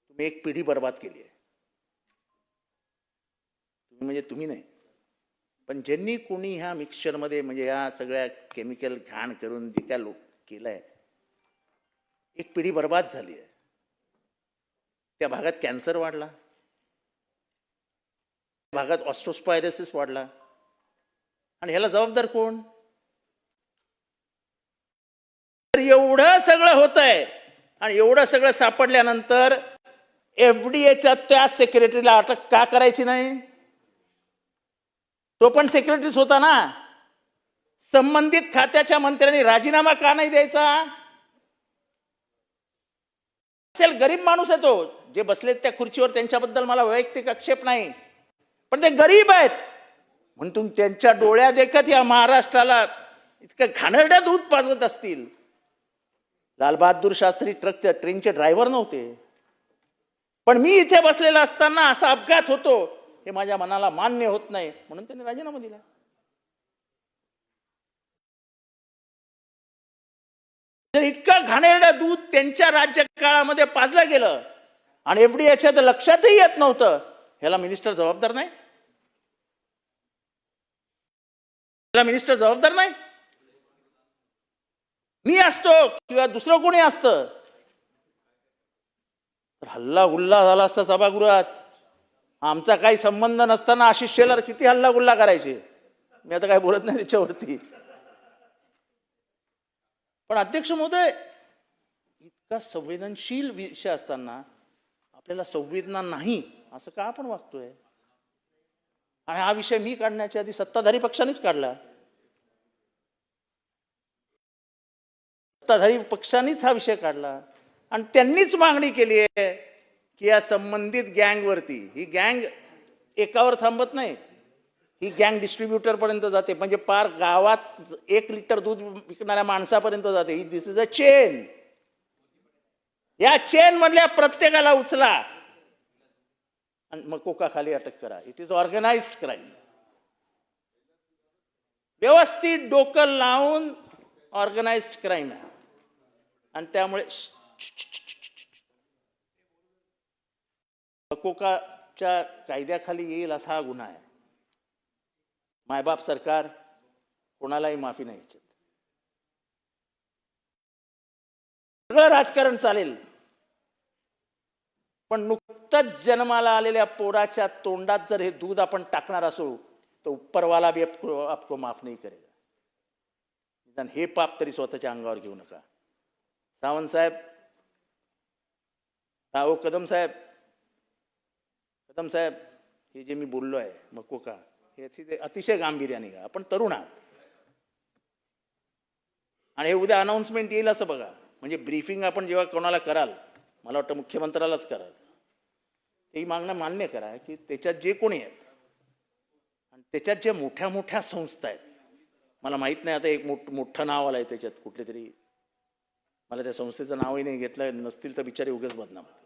तुम्ही एक पिढी बर्बाद केली आहे. तुम्ही म्हणजे तुम्ही नाही, पण ज्यांनी कोणी ह्या मिक्सचरमध्ये म्हणजे ह्या सगळ्या केमिकल घाण करून जे काय लोक केलंय, एक पिढी बर्बाद झाली आहे. त्या भागात कॅन्सर वाढला, भागात ऑस्ट्रोस्पायरोसिस वाढला, आणि ह्याला जबाबदार कोण? तर एवढं सगळं होत आहे, आणि एवढं सगळं सापडल्यानंतर एफडीएच्या त्या सेक्रेटरीला अटक का करायची नाही? तो पण सेक्रेटरीच होता ना. संबंधित खात्याच्या मंत्र्यांनी राजीनामा का नाही द्यायचा? असेल गरीब माणूस आहे तो, जे बसलेत त्या खुर्चीवर, त्यांच्याबद्दल मला वैयक्तिक आक्षेप नाही, पण ते गरीब आहेत म्हणून त्यांच्या डोळ्या देखत या महाराष्ट्राला इतकं घाणेरड्या दूध पाजत असतील. लालबहादूर शास्त्री ट्रेनचे ड्रायव्हर नव्हते, पण मी इथे बसलेला असताना असा अपघात होतो हे माझ्या मनाला मान्य होत नाही, म्हणून त्यांनी राजीनामा दिला. जर इतकं घाणेरडं दूध त्यांच्या राज्यकाळामध्ये पाजलं गेलं आणि एफडीएच्या तर लक्षातही येत नव्हतं, ह्याला मिनिस्टर जबाबदार नाही? ह्याला मिनिस्टर जबाबदार नाही? मी असतो किंवा दुसरं कोणी असतं तर हल्ला गुल्ला झाला असता सभागृहात. आमचा काही संबंध नसताना आशिष शेलार किती हल्ला गुल्ला करायचे, मी आता काय बोलत नाही त्याच्यावरती. पण अध्यक्ष महोदय, इतका संवेदनशील विषय असताना आपल्याला संवेदना नाही असं का आपण वागतोय? आणि हा विषय मी काढण्याच्या आधी सत्ताधारी पक्षानेच काढला. सत्ताधारी पक्षानेच हा विषय काढला आणि त्यांनीच मागणी केली आहे की या संबंधित गँगवरती, ही गँग एकावर थांबत नाही, ही गँग डिस्ट्रीब्युटर पर्यंत जाते, म्हणजे पार गावात 1 लिटर दूध विकणाऱ्या माणसापर्यंत जाते. ही दिस इज अ चेन. या चेन मधल्या प्रत्येकाला उचला आणि मग कोकाखाली अटक करा. It is organised crime. व्यवस्थित डोकं लावून ऑर्गनाइज्ड क्राईम आहे. आणि त्यामुळे कोकाच्या कायद्याखाली येईल असा हा गुन्हा आहे. मायबाप सरकार कोणालाही माफी नाही याच्यात. सगळं राजकारण चालेल, पण नुकतंच जन्माला आलेल्या पोराच्या तोंडात जर हे दूध आपण टाकणार असू तर उपरवाला भी आपको माफ नाही करेगा. निदान हे पाप तरी स्वतःच्या अंगावर घेऊ नका. सावंत साहेब, राव कदम साहेब, हे जे मी बोललो आहे मग का हे अतिशय गांभीर्याने घ्या. आपण तरुण आहात आणि हे उद्या अनाउन्समेंट येईल असं बघा. म्हणजे ब्रीफिंग आपण जेव्हा कोणाला कराल, मला वाटतं मुख्यमंत्र्यालाच कराल, ही मागणं मान्य करा की त्याच्यात जे कोणी आहेत आणि त्याच्यात जे मोठ्या मोठ्या संस्था आहेत, मला माहीत नाही आता एक मोठं नाव आलं आहे त्याच्यात कुठले तरी, मला त्या संस्थेचं नावही नाही घेतलं, नसतील तर बिचारे उगाच बदनाम होतील.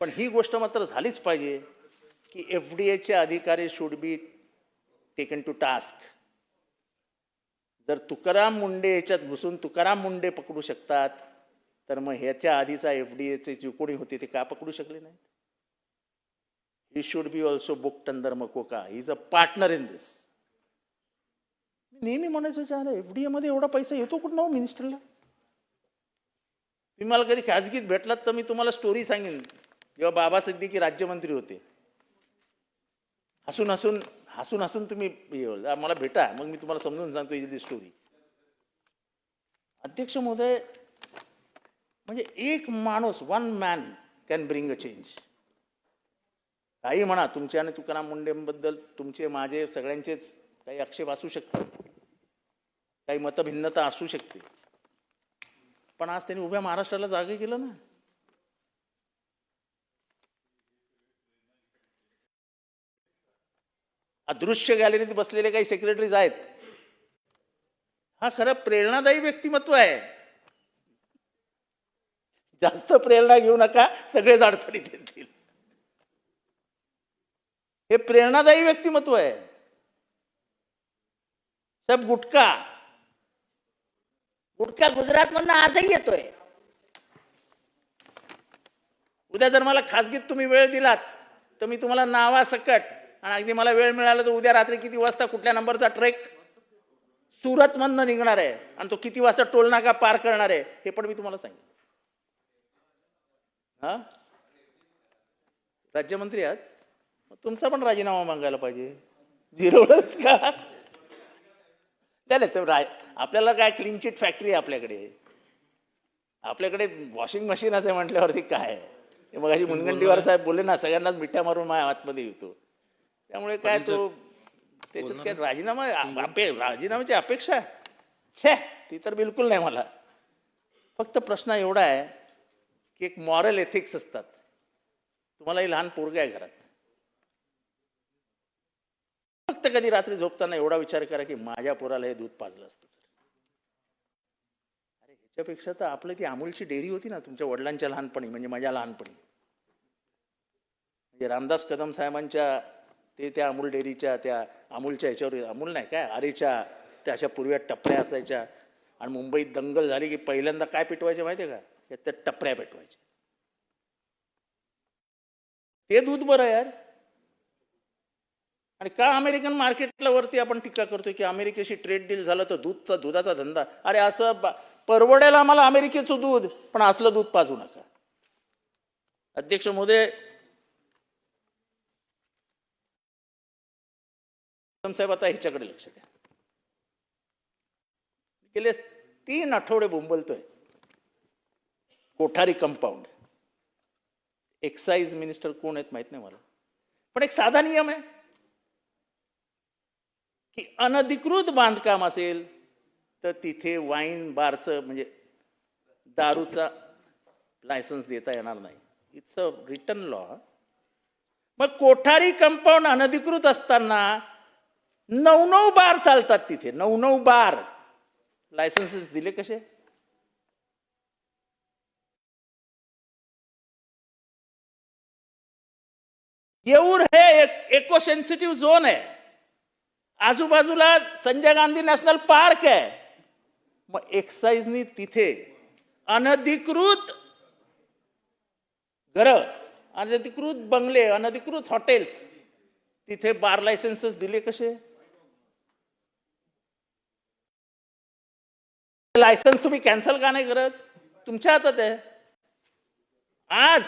पण ही गोष्ट मात्र झालीच पाहिजे की एफडीएचे अधिकारी should be taken to task. जर तुकाराम मुंडे याच्यात घुसून तुकाराम मुंडे पकडू शकतात तर मग ह्याच्या आधीचा एफडीएचे जे कोणी होते ते का पकडू शकले नाहीत? He should be also booked under MCOCA. He is a partner in this. नेहमी म्हणायचं चालेल एफडीए मध्ये एवढा पैसा येतो कुठं ना मिनिस्टरला? तुम्ही मला कधी खाजगीत भेटलात तर मी तुम्हाला स्टोरी सांगेन. जेव्हा बाबा सिद्दीकी राज्यमंत्री होते, हसून हसून तुम्ही मला भेटा, मग मी तुम्हाला समजून सांगतो ही स्टोरी. अध्यक्ष महोदय, म्हणजे एक माणूस, one man can bring a change. काही म्हणा, तुमच्या आणि तुकाराम मुंडेंबद्दल तुमचे माझे सगळ्यांचेच काही आक्षेप असू शकतात, काही मतभिन्नता असू शकते, पण आज त्यांनी उभ्या महाराष्ट्राला जागे केलं ना. अदृश्य गॅलरीत बसलेले काही सेक्रेटरीज आहेत, हा खरं प्रेरणादायी व्यक्तिमत्व आहे. जास्त प्रेरणा घेऊ नका, सगळेच अडचणीत येतील. हे प्रेरणादायी व्यक्तिमत्व आहे. सब गुटखा गुजरात मधनं आजही येतोय. उद्या जर मला खासगीत तुम्ही वेळ दिलात तर मी तुम्हाला नावासकट, आणि अगदी मला वेळ मिळाला तर उद्या रात्री किती वाजता कुठल्या नंबरचा ट्रेक सुरत मधनं निघणार आहे आणि तो किती वाजता टोल नाका पार करणार आहे हे पण मी तुम्हाला सांगेन. हा, राज्यमंत्री आहात, तुमचा पण राजीनामा मागायला पाहिजे. झिरोच का? आपल्याला काय क्लीन चिट फॅक्टरी आहे आपल्याकडे वॉशिंग मशीन असे म्हटल्यावरती काय आहे? मग अशी मुनगंटीवार साहेब बोलले ना, सगळ्यांनाच मिठ्या मारून माझ्या आतमध्ये येतो. त्यामुळे काय तो त्याच्यात काय राजीनाम्याची अपेक्षा छे, ती तर बिलकुल नाही मला. फक्त प्रश्न एवढा आहे की एक मॉरल एथिक्स असतात. तुम्हालाही लहान पोरगे आहे घरात, फक्त कधी रात्री झोपताना एवढा विचार करा की माझ्या पोराला हे दूध पाजलं असतं. अरे ह्याच्यापेक्षा तर आपलं ती अमूलची डेअरी होती ना तुमच्या वडिलांच्या लहानपणी, म्हणजे माझ्या लहानपणी. म्हणजे रामदास कदम साहेबांच्या त्या अमूल डेअरीच्या, त्या अमूलच्या ह्याच्यावर, अमूल नाही काय आरेच्या, त्या अशा पूर्व्या टपऱ्या असायच्या आणि मुंबईत दंगल झाली की पहिल्यांदा काय पेटवायचे माहिती आहे का? त्या टपऱ्या पेटवायच्या. ते दूध बरं यार. आणि का अमेरिकन मार्केटला वरती आपण टीका करतोय की अमेरिकेशी ट्रेड डील झालं तर दुधाचा धंदा. अरे असं परवडेल आम्हाला अमेरिकेचं दूध, पण असलं दूध पाजू नका. अध्यक्ष महोदय, साहेब आता ह्याच्याकडे लक्ष द्या. गेले 3 आठवडे बोंबलतोय कोठारी कंपाऊंड. एक्साइज मिनिस्टर कोण आहेत माहित नाही मला, पण एक साधा नियम आहे की अनधिकृत बांधकाम असेल तर तिथे वाईन बारचं म्हणजे दारूचा लायसन्स देता येणार नाही. It's a return law. मग कोठारी कंपाऊंड अनधिकृत असताना 9 बार चालतात तिथे. 9 बार लायसन्सेस दिले कसे? येऊर हे इको सेन्सिटिव्ह झोन आहे. आजूबाजूला संजय गांधी नॅशनल पार्क आहे. मग एक्साइजनी तिथे अनधिकृत घरं, अनधिकृत बंगले, अनधिकृत हॉटेल्स तिथे बार लायसन्सेस दिले कसे? लायसन्स तुम्ही कॅन्सल का नाही करत? तुमच्या हातात आहे. आज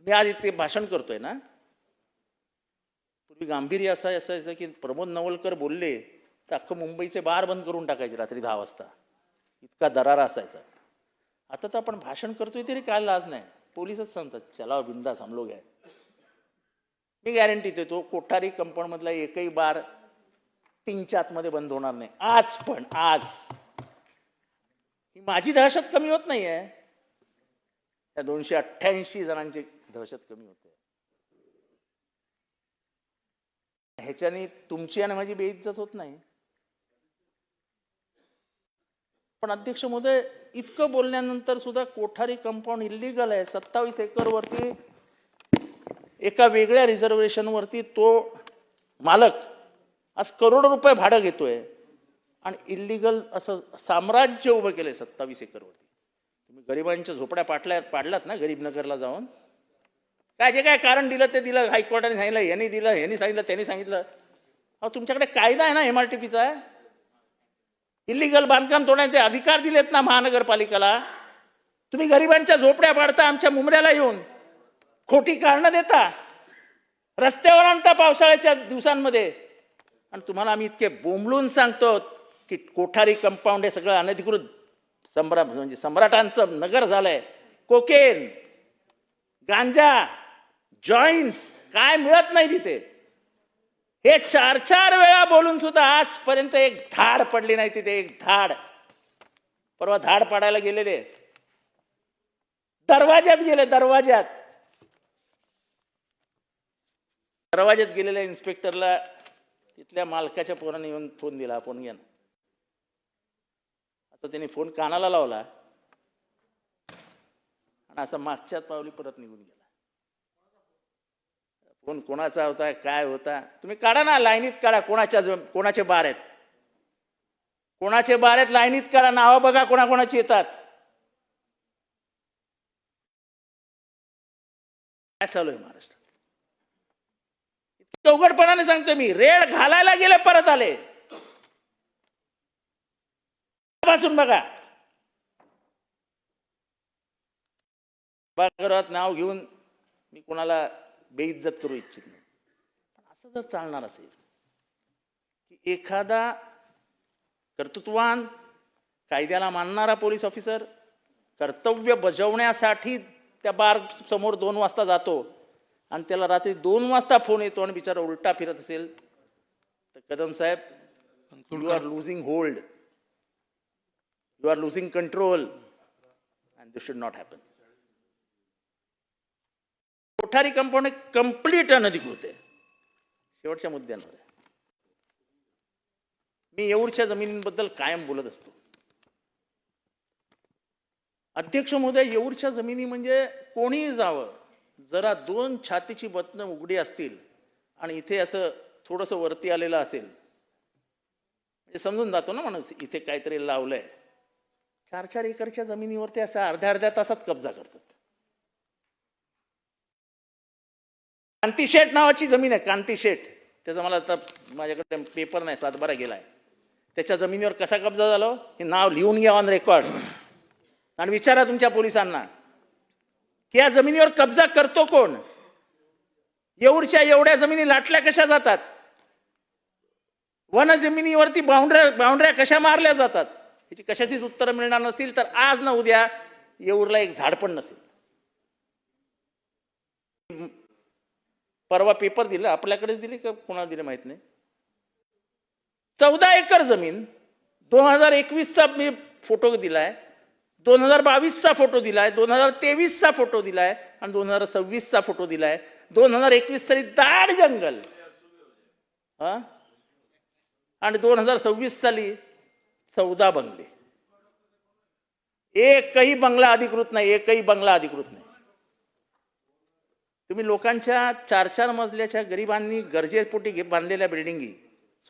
मी इथे भाषण करतोय ना, पूर्वी गांभीर्य असायचं की प्रमोद नवलकर बोलले तर अख्खं मुंबईचे बार बंद करून टाकायचे रात्री 10 वाजता. इतका दरारा असायचा. आता तर आपण भाषण करतोय तरी काय लाज नाही. पोलीसच सांगतात चला बिंदास हम लोग है. मी गॅरंटी देतो कोठारी कंपाऊंड मधला एकही बार 3च्या आतमध्ये बंद होणार नाही. आज पण आज ही माझी दहशत कमी होत नाहीये, त्या 288 जणांची दहशत कमी होते. ह्याच्याने तुमची आणि माझी बेइज्जत होत नाही. पण अध्यक्ष महोदय, इतकं बोलल्यानंतर सुद्धा कोठारी कंपाऊंड इल्लीगल आहे. 27 एकर वरती एका वेगळ्या रिझर्वेशन वरती तो मालक आज करोडो रुपये भाडं घेतोय आणि इल्लीगल असं साम्राज्य उभं केलंय 27 एकर वरती. तुम्ही गरिबांच्या झोपड्या पाडलात ना गरीबनगरला जाऊन. काय जे काय कारण दिलं ते दिलं. हायकोर्टाने सांगितलं, यांनी दिलं, यांनी सांगितलं, त्यांनी सांगितलं. अहो तुमच्याकडे कायदा आहे ना MRTPचा. इल्लीगल बांधकाम तोडण्याचे अधिकार दिलेत ना महानगरपालिकेला. तुम्ही गरिबांच्या झोपड्या पाडता, आमच्या मुंबऱ्याला येऊन खोटी कारणं देता, रस्त्यावर आणता पावसाळ्याच्या दिवसांमध्ये. आणि तुम्हाला आम्ही इतके बोंबलून सांगतो की कोठारी कंपाऊंड हे सगळं अनधिकृत म्हणजे सम्राटांचं नगर झालंय. कोकेन, गांजा, जॉईंट्स काय मिळत नाही तिथे. हे 4 वेळा बोलून सुद्धा आजपर्यंत एक धाड पडली नाही तिथे. एक धाड. परवा धाड पाडायला गेलेले, दरवाज्यात गेले. दरवाज्यात गेलेल्या इन्स्पेक्टरला तिथल्या मालकाच्या पोराने येऊन फोन दिला, फोन घ्या ना. असं त्यांनी फोन कानाला लावला आणि असं मागच्याच पावली परत निघून गेला. फोन कोणाचा होता, काय होता, तुम्ही काढा ना, लाईनीत काढा. कोणाचे बार आहेत, कोणाचे बार आहेत, लाईनीत काढा. नावं बघा कोणाकोणाची येतात. काय चालू आहे महाराष्ट्रात? उघडपणाने सांगतो मी. रेड घालायला गेले, परत आले. पासून बघा, नाव घेऊन मी कोणाला बेइज्जत करू इच्छित नाही. असं जर चालणार असेल की एखादा कर्तृत्ववान कायद्याला मानणारा पोलीस ऑफिसर कर्तव्य बजावण्यासाठी त्या बार समोर 2 वाजता जातो आणि त्याला रात्री 2 वाजता फोन येतो आणि बिचारा उलटा फिरत असेल तर कदम साहेब, you are losing hold, you are losing control and this should not happen. Kothari compound complete अनधिकृत आहे. शेवटच्या मुद्द्यांवर आहे. मी येऊरच्या जमिनींबद्दल कायम बोलत असतो. अध्यक्ष महोदय, येऊरच्या जमिनी म्हणजे कोणीही जावं, जरा 2 छातीची बटणं उघडी असतील आणि इथे असं थोडंसं वरती आलेलं असेल म्हणजे समजून जातो ना माणूस इथे काहीतरी लावलंय. 4-4 एकरच्या जमिनीवरती असा अर्ध्या तासात कब्जा करतात. कांती शेठ नावाची जमीन आहे, कांती शेठ. त्याचा मला आता माझ्याकडे पेपर नाही, 7/12 गेलाय. त्याच्या जमिनीवर कसा कब्जा झाला हे नाव लिहून घ्या ऑन रेकॉर्ड आणि विचारा तुमच्या पोलिसांना की या जमिनीवर कब्जा करतो कोण. एवढ्या जमिनी लाटल्या कशा जातात, वन जमिनीवरती बाउंड्र्या कशा मारल्या जातात, याची कशाचीच उत्तरं मिळणार नसतील तर आज ना उद्या येऊरला एक झाड पण नसेल. परवा पेपर दिलं, आपल्याकडेच दिले का कोणाला दिले माहित नाही. 14 एकर जमीन 2021चा मी फोटो दिलाय, 2022चा फोटो दिलाय, 2023चा फोटो दिलाय आणि 2026चा फोटो दिलाय. 2021 साली दाट जंगल आणि 2026 साली 14 बंगले. एकही बंगला अधिकृत नाही, एकही बंगला अधिकृत नाही. तुम्ही लोकांच्या 4-4 मजल्याच्या गरिबांनी गरजेपोटी बांधलेल्या बिल्डिंगी,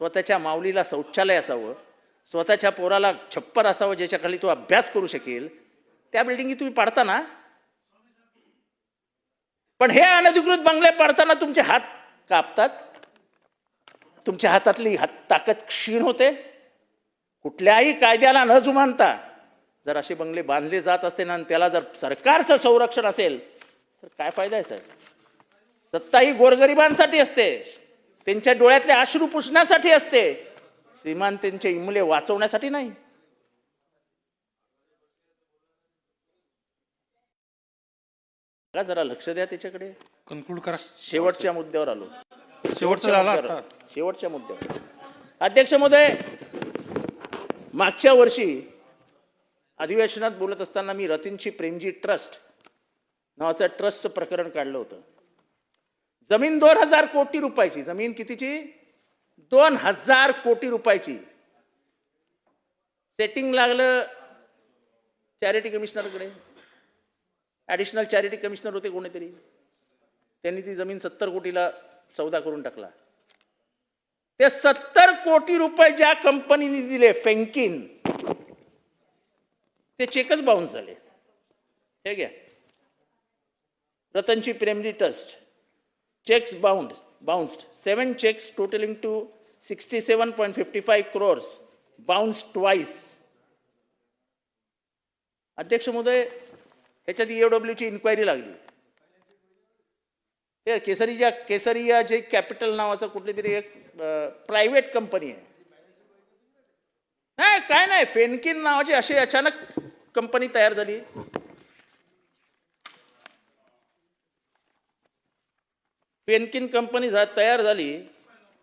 स्वतःच्या माऊलीला शौचालय असावं, स्वतःच्या पोराला छप्पर असावं ज्याच्याखाली तो अभ्यास करू शकेल, त्या बिल्डिंगी तुम्ही पाडता ना. पण हे अनधिकृत बंगले पाडताना तुमचे हात कापतात, तुमच्या हातातली ताकद क्षीण होते. कुठल्याही कायद्याला न जुमानता जर असे बंगले बांधले जात असते ना, त्याला जर सरकारचं संरक्षण असेल तर काय फायदा आहे साहेब. सत्ता ही गोरगरिबांसाठी असते, त्यांच्या डोळ्यातले अश्रू पुसण्यासाठी असते, श्रीमान त्यांचे इमले वाचवण्यासाठी नाही. का जरा लक्ष द्या त्याच्याकडे. कन्क्लूड करा. शेवटच्या मुद्द्यावर आलो. शेवटच्या मुद्द्यावर अध्यक्ष महोदय, मागच्या वर्षी अधिवेशनात बोलत असताना मी रतीनची प्रेमजी ट्रस्ट नावाचं ट्रस्टचं प्रकरण काढलं होतं. जमीन 2000 कोटी रुपयाची, जमीन कितीची, 2000 कोटी रुपयाची. सेटिंग लागलं चॅरिटी कमिशनरकडे, ॲडिशनल चॅरिटी कमिशनर होते कोणीतरी, त्यांनी ती जमीन 70 कोटीला सौदा करून टाकला. ते 70 कोटी रुपये ज्या कंपनीने दिले फेंकिन, ते चेकच बाउन्स झाले. हे घ्या, रतनची Premji trust, checks bounced 7 checks totaling to 67.55 crores bounced twice. अध्यक्ष महोदय, ह्याच्यात EOWची इन्क्वायरी लागली. हे केसरिया जे कॅपिटल नावाचं कुठली तरी एक प्रायव्हेट कंपनी आहे. नाही काय नाही, फेनकिन नावाची अशी अचानक कंपनी तयार झाली. पेनकिन कंपनी तयार झाली.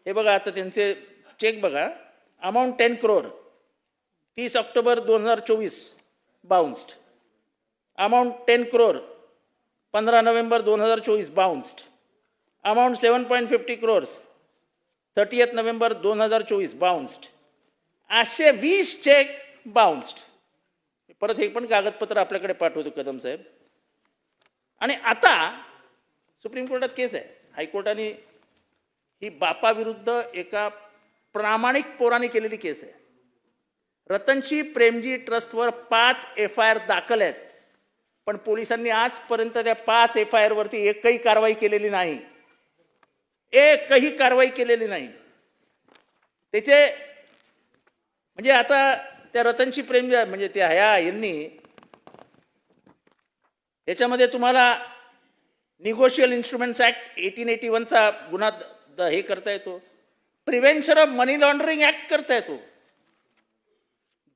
हे बघा आता त्यांचे चेक बघा, amount 10 crore, 30 October 2024 bounced. Amount 10 crore, 15 November 2024 bounced. Amount 7.50 crores, 30 November 2024 bounced. असे 20 चेक बाउन्स्ड. परत हे पण कागदपत्र आपल्याकडे पाठवतो कदम साहेब. आणि आता सुप्रीम कोर्टात केस आहे. हायकोर्टाने ही बापाविरुद्ध एका प्रामाणिक पोराने केलेली केस आहे. रतनशी प्रेमजी ट्रस्टवर 5 FIR दाखल आहेत, पण पोलिसांनी आजपर्यंत त्या 5 FIR वरती एकही कारवाई केलेली नाही. एकही कारवाई केलेली नाही. त्याचे म्हणजे आता त्या रतनशी प्रेमजी म्हणजे त्या ह्या यांनी याच्यामध्ये तुम्हाला निगोशियल इन्स्ट्रुमेंट्स ऍक्ट 1881चा गुन्हा हे करता येतो, prevention of money laundering act करता येतो.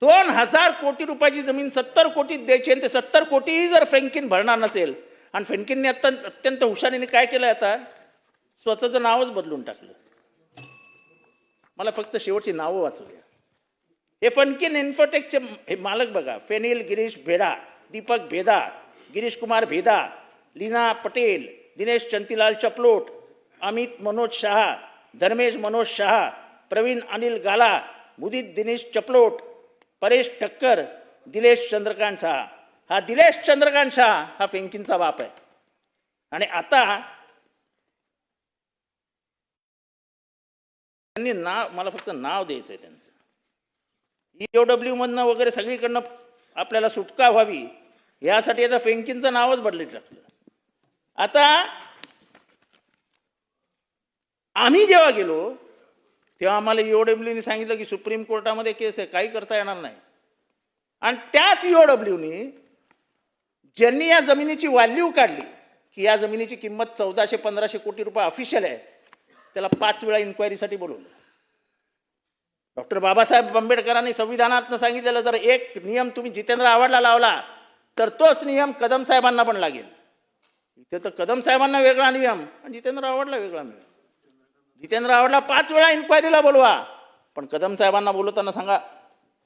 2000 कोटी रुपयाची जमीन 70 कोटीत द्यायची आणि ते 70 कोटीही जर फेंकिन भरणार नसेल, आणि फेंकिनने अत्यंत हुशारीने काय केलं, आता स्वतःचं नावच बदलून टाकलं. मला फक्त शेवटची नावं वाचूया. हे फेंकिन इन्फोटेकचे हे मालक बघा, फेनिल गिरीश भेडा, दीपक भेदा, गिरीश कुमार भेदा, लीना पटेल, दिनेश चंतीलाल चपलोट, अमित मनोज शहा, धर्मेश मनोज शहा, प्रवीण अनिल गाला, मुदित दिनेश चपलोट, परेश ठक्कर, दिलेश चंद्रकांत शहा. हा दिलेश चंद्रकांत शहा हा फेंकिनचा बाप आहे. आणि आता त्यांनी नाव, मला फक्त नाव द्यायचं आहे त्यांचं, EOW मधनं वगैरे सगळीकडनं आपल्याला सुटका व्हावी यासाठी आता फेंकिनचं नावच बदलत टाकलं. आता आम्ही जेव्हा गेलो तेव्हा आम्हाला EOWने सांगितलं की सुप्रीम कोर्टामध्ये केस आहे, काही करता येणार नाही. आणि त्याच EOWने ज्यांनी या जमिनीची व्हॅल्यू काढली की या जमिनीची किंमत 1400-1500 कोटी रुपये ऑफिशियल आहे, त्याला 5 वेळा इन्क्वायरीसाठी बोलवलं. डॉक्टर बाबासाहेब आंबेडकरांनी संविधानातनं सांगितलेलं, जर एक नियम तुम्ही जितेंद्र आव्हाडला लावला तर तोच नियम कदम साहेबांना पण लागेल. इथे तर कदम साहेबांना वेगळा नियम आणि जितेंद्र आव्हाडला वेगळा नियम. जितेंद्र आव्हाडला 5 वेळा इन्क्वायरीला बोलवा, पण कदम साहेबांना बोलवताना सांगा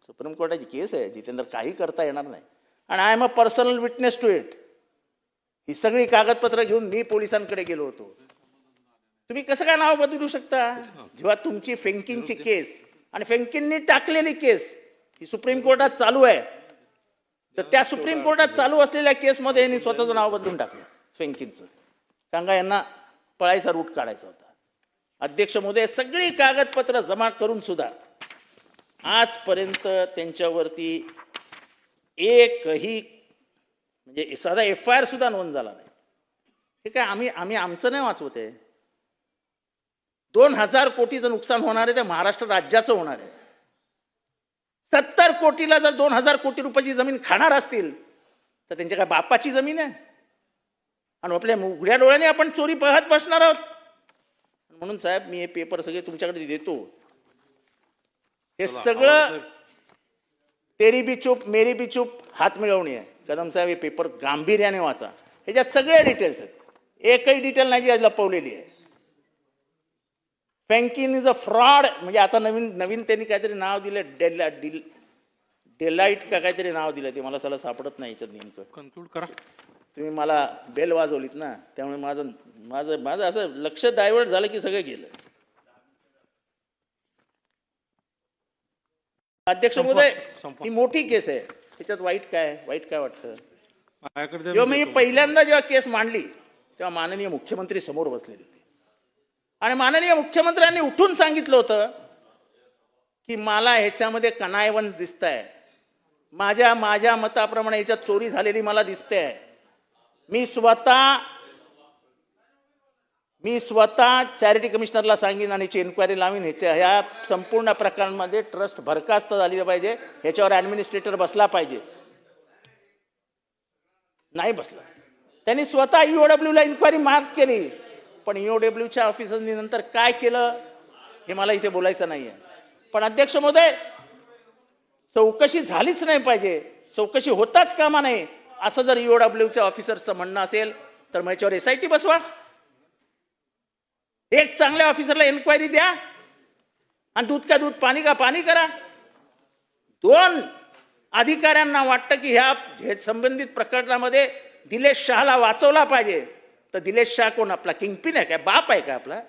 सुप्रीम कोर्टाची केस आहे, जितेंद्र काही करता येणार नाही. आणि I am a personal witness to it. ही सगळी कागदपत्र घेऊन मी पोलिसांकडे गेलो होतो. तुम्ही कसं काय नाव बदलू शकता जेव्हा तुमची फेंकिंगची केस आणि फेंकिननी टाकलेली केस ही सुप्रीम कोर्टात चालू आहे, तर त्या सुप्रीम कोर्टात चालू असलेल्या केसमध्ये यांनी स्वतःचं नाव बदलून टाकलं फेंकिनचं. कारण का यांना पळायचा रूट काढायचा होता. अध्यक्ष महोदय, सगळी कागदपत्र जमा करून सुद्धा आजपर्यंत त्यांच्यावरती एकही म्हणजे साधा FIR सुद्धा नोंद झाला नाही. हे काय आम्ही आमचं नाही वाचवत आहे. 2000 कोटीचं नुकसान होणार आहे ते महाराष्ट्र राज्याचं होणार आहे. 70 कोटीला जर 2000 कोटी रुपयाची जमीन खाणार असतील तर त्यांच्या काय बापाची जमीन आहे? आणि आपल्या उघड्या डोळ्याने आपण चोरी पाहत बसणार आहोत. म्हणून साहेब, मी हे पेपर सगळे तुमच्याकडे देतो. हे सगळं तेरी बी चूप मेरी बी चूप हात मिळवणी आहे. कदम साहेब, हे पेपर गांभीर्याने वाचा. ह्याच्यात सगळे डिटेल्स आहेत, एकही डिटेल नाही जी आज लपवलेली आहे. फेंकिन इज अ फ्रॉड. म्हणजे आता नवीन त्यांनी काहीतरी नाव दिलं, डेलाइट का काहीतरी नाव दिलं, ते मला सला सापडत नाही याच्यात नेमकं. कन्क्लूड करा. तुम्ही मला बेल वाजवलीत ना, त्यामुळे माझं असं लक्ष डायव्हर्ट झालं की सगळं गेलं. अध्यक्ष महोदय, ही मोठी केस आहे, त्याच्यात वाईट काय वाटतं? जेव्हा मी पहिल्यांदा जेव्हा केस मांडली तेव्हा माननीय मुख्यमंत्री समोर बसलेले होते आणि माननीय मुख्यमंत्र्यांनी उठून सांगितलं होतं की मला ह्याच्यामध्ये कनायवन्स दिसत आहे, माझ्या मताप्रमाणे ह्याच्यात चोरी झालेली मला दिसते आहे. मी स्वतः चॅरिटी कमिशनरला सांगेन आणि इन्क्वायरी लावीन. ह्या संपूर्ण प्रकरणामध्ये ट्रस्ट बरखास्त झाली पाहिजे, ह्याच्यावर ऍडमिनिस्ट्रेटर बसला पाहिजे. नाही बसला. त्यांनी स्वतः EOWला इन्क्वायरी मार्क केली, पण EOWच्या ऑफिसरनी नंतर काय केलं हे मला इथे बोलायचं नाहीये. पण अध्यक्ष महोदय, चौकशी झालीच नाही पाहिजे, चौकशी होताच कामा नाही, असं जर EOWच्या ऑफिसरचं म्हणणं असेल तर मग याच्यावर SIT बसवा. एक चांगल्या ऑफिसरला इन्क्वायरी द्या आणि दूध का दूध पाणी का पाणी करा. 2 अधिकाऱ्यांना वाटतं की ह्या संबंधित प्रकरणामध्ये दिलेश शहाला वाचवला पाहिजे, तर दिलेश शाह कोण? आपला किंगपिन आहे काय? बाप आहे का आपला?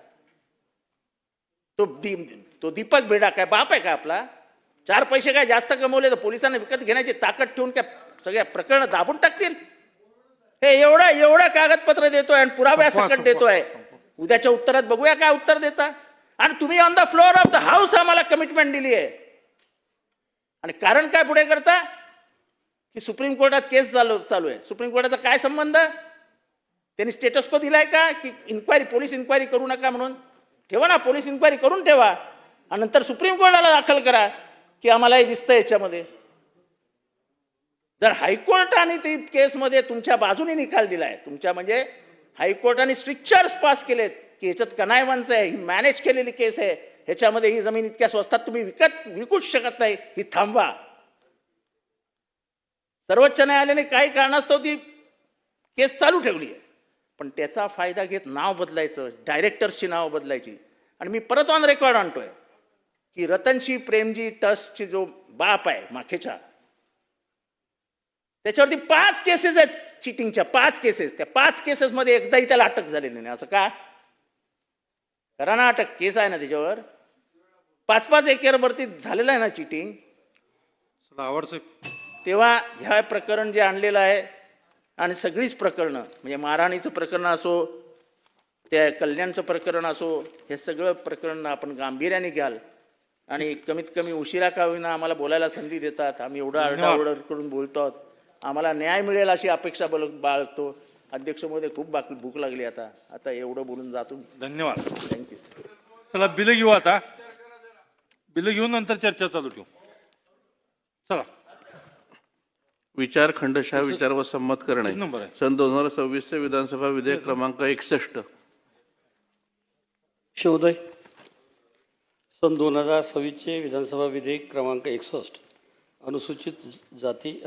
तो दीपक बेडा काय बाप आहे का आपला? 4 पैसे काय जास्त कमवले तर पोलिसांना विकत घेण्याची ताकद ठेवून काय सगळ्या प्रकरण दाबून टाकतील? हे एवढं कागदपत्र देतोय आणि पुराव्यासकट देतोय. उद्याच्या उत्तरात बघूया काय उत्तर देता. आणि तुम्ही on the floor of the house आम्हाला कमिटमेंट दिली आहे आणि कारण काय पुढे करता की सुप्रीम कोर्टात केस चालू आहे. सुप्रीम कोर्टाचा काय संबंध? त्यांनी स्टेटस को दिलाय का की पोलीस इन्क्वायरी करू नका म्हणून? ठेवा ना, पोलीस इन्क्वायरी करून ठेवा आणि नंतर सुप्रीम कोर्टाला दाखल करा की आम्हाला हे दिसतंय याच्यामध्ये. जर हायकोर्टाने ती केसमध्ये तुमच्या बाजूने निकाल दिलाय, तुमच्या म्हणजे हायकोर्टाने स्ट्रिक्चर्स पास केलेत की ह्याच्यात कनायवन्स आहे, ही मॅनेज केलेली केस आहे, ह्याच्यामध्ये ही जमीन इतक्या स्वस्तात तुम्ही विकूच शकत नाही, ही थांबवा. सर्वोच्च न्यायालयाने काही कारणास्तव ती केस चालू ठेवली आहे, पण त्याचा फायदा घेत नाव बदलायचं, डायरेक्टर्सची नाव बदलायची. आणि मी परत ऑन रेकॉर्ड आणतोय की रतनजी प्रेमजी ट्रस्टची जो बाप आहे माखेचा, त्याच्यावरती 5 केसेस आहेत चिटिंगच्या, 5 केसेस. त्या 5 केसेसमध्ये एकदाही त्याला अटक झालेली नाही. असं का? करा ना अटक, केस आहे ना त्याच्यावर. 5-5 एकरवरती झालेलं आहे ना चिटिंग. तेव्हा ह्या प्रकरण जे आणलेलं आहे आणि सगळीच प्रकरणं म्हणजे महाराणीचं प्रकरण असो, त्या कल्याणचं प्रकरण असो, हे सगळं प्रकरण आपण गांभीर्याने घ्याल आणि कमीत कमी उशिरा का होईना आम्हाला बोलायला संधी देतात. आम्ही एवढं आरडाओरड करून बोलतो आहोत. आम्हाला न्याय मिळेल अशी अपेक्षा बाळगतो. अध्यक्ष महोदय, खूप भूक लागली आता एवढं बोलून जातो. धन्यवाद. थँक्यू. चला बिलं घेऊ आता. बिलं घेऊन नंतर चर्चा चालू ठेवू. चला. विचार खंडशः विचार व संमत करणे. किती नंबर आहे? सन 2026 विधानसभा विधेयक क्रमांक 61. शोधय सन 2026 विधानसभा विधेयक क्रमांक 61 अनुसूचित जाती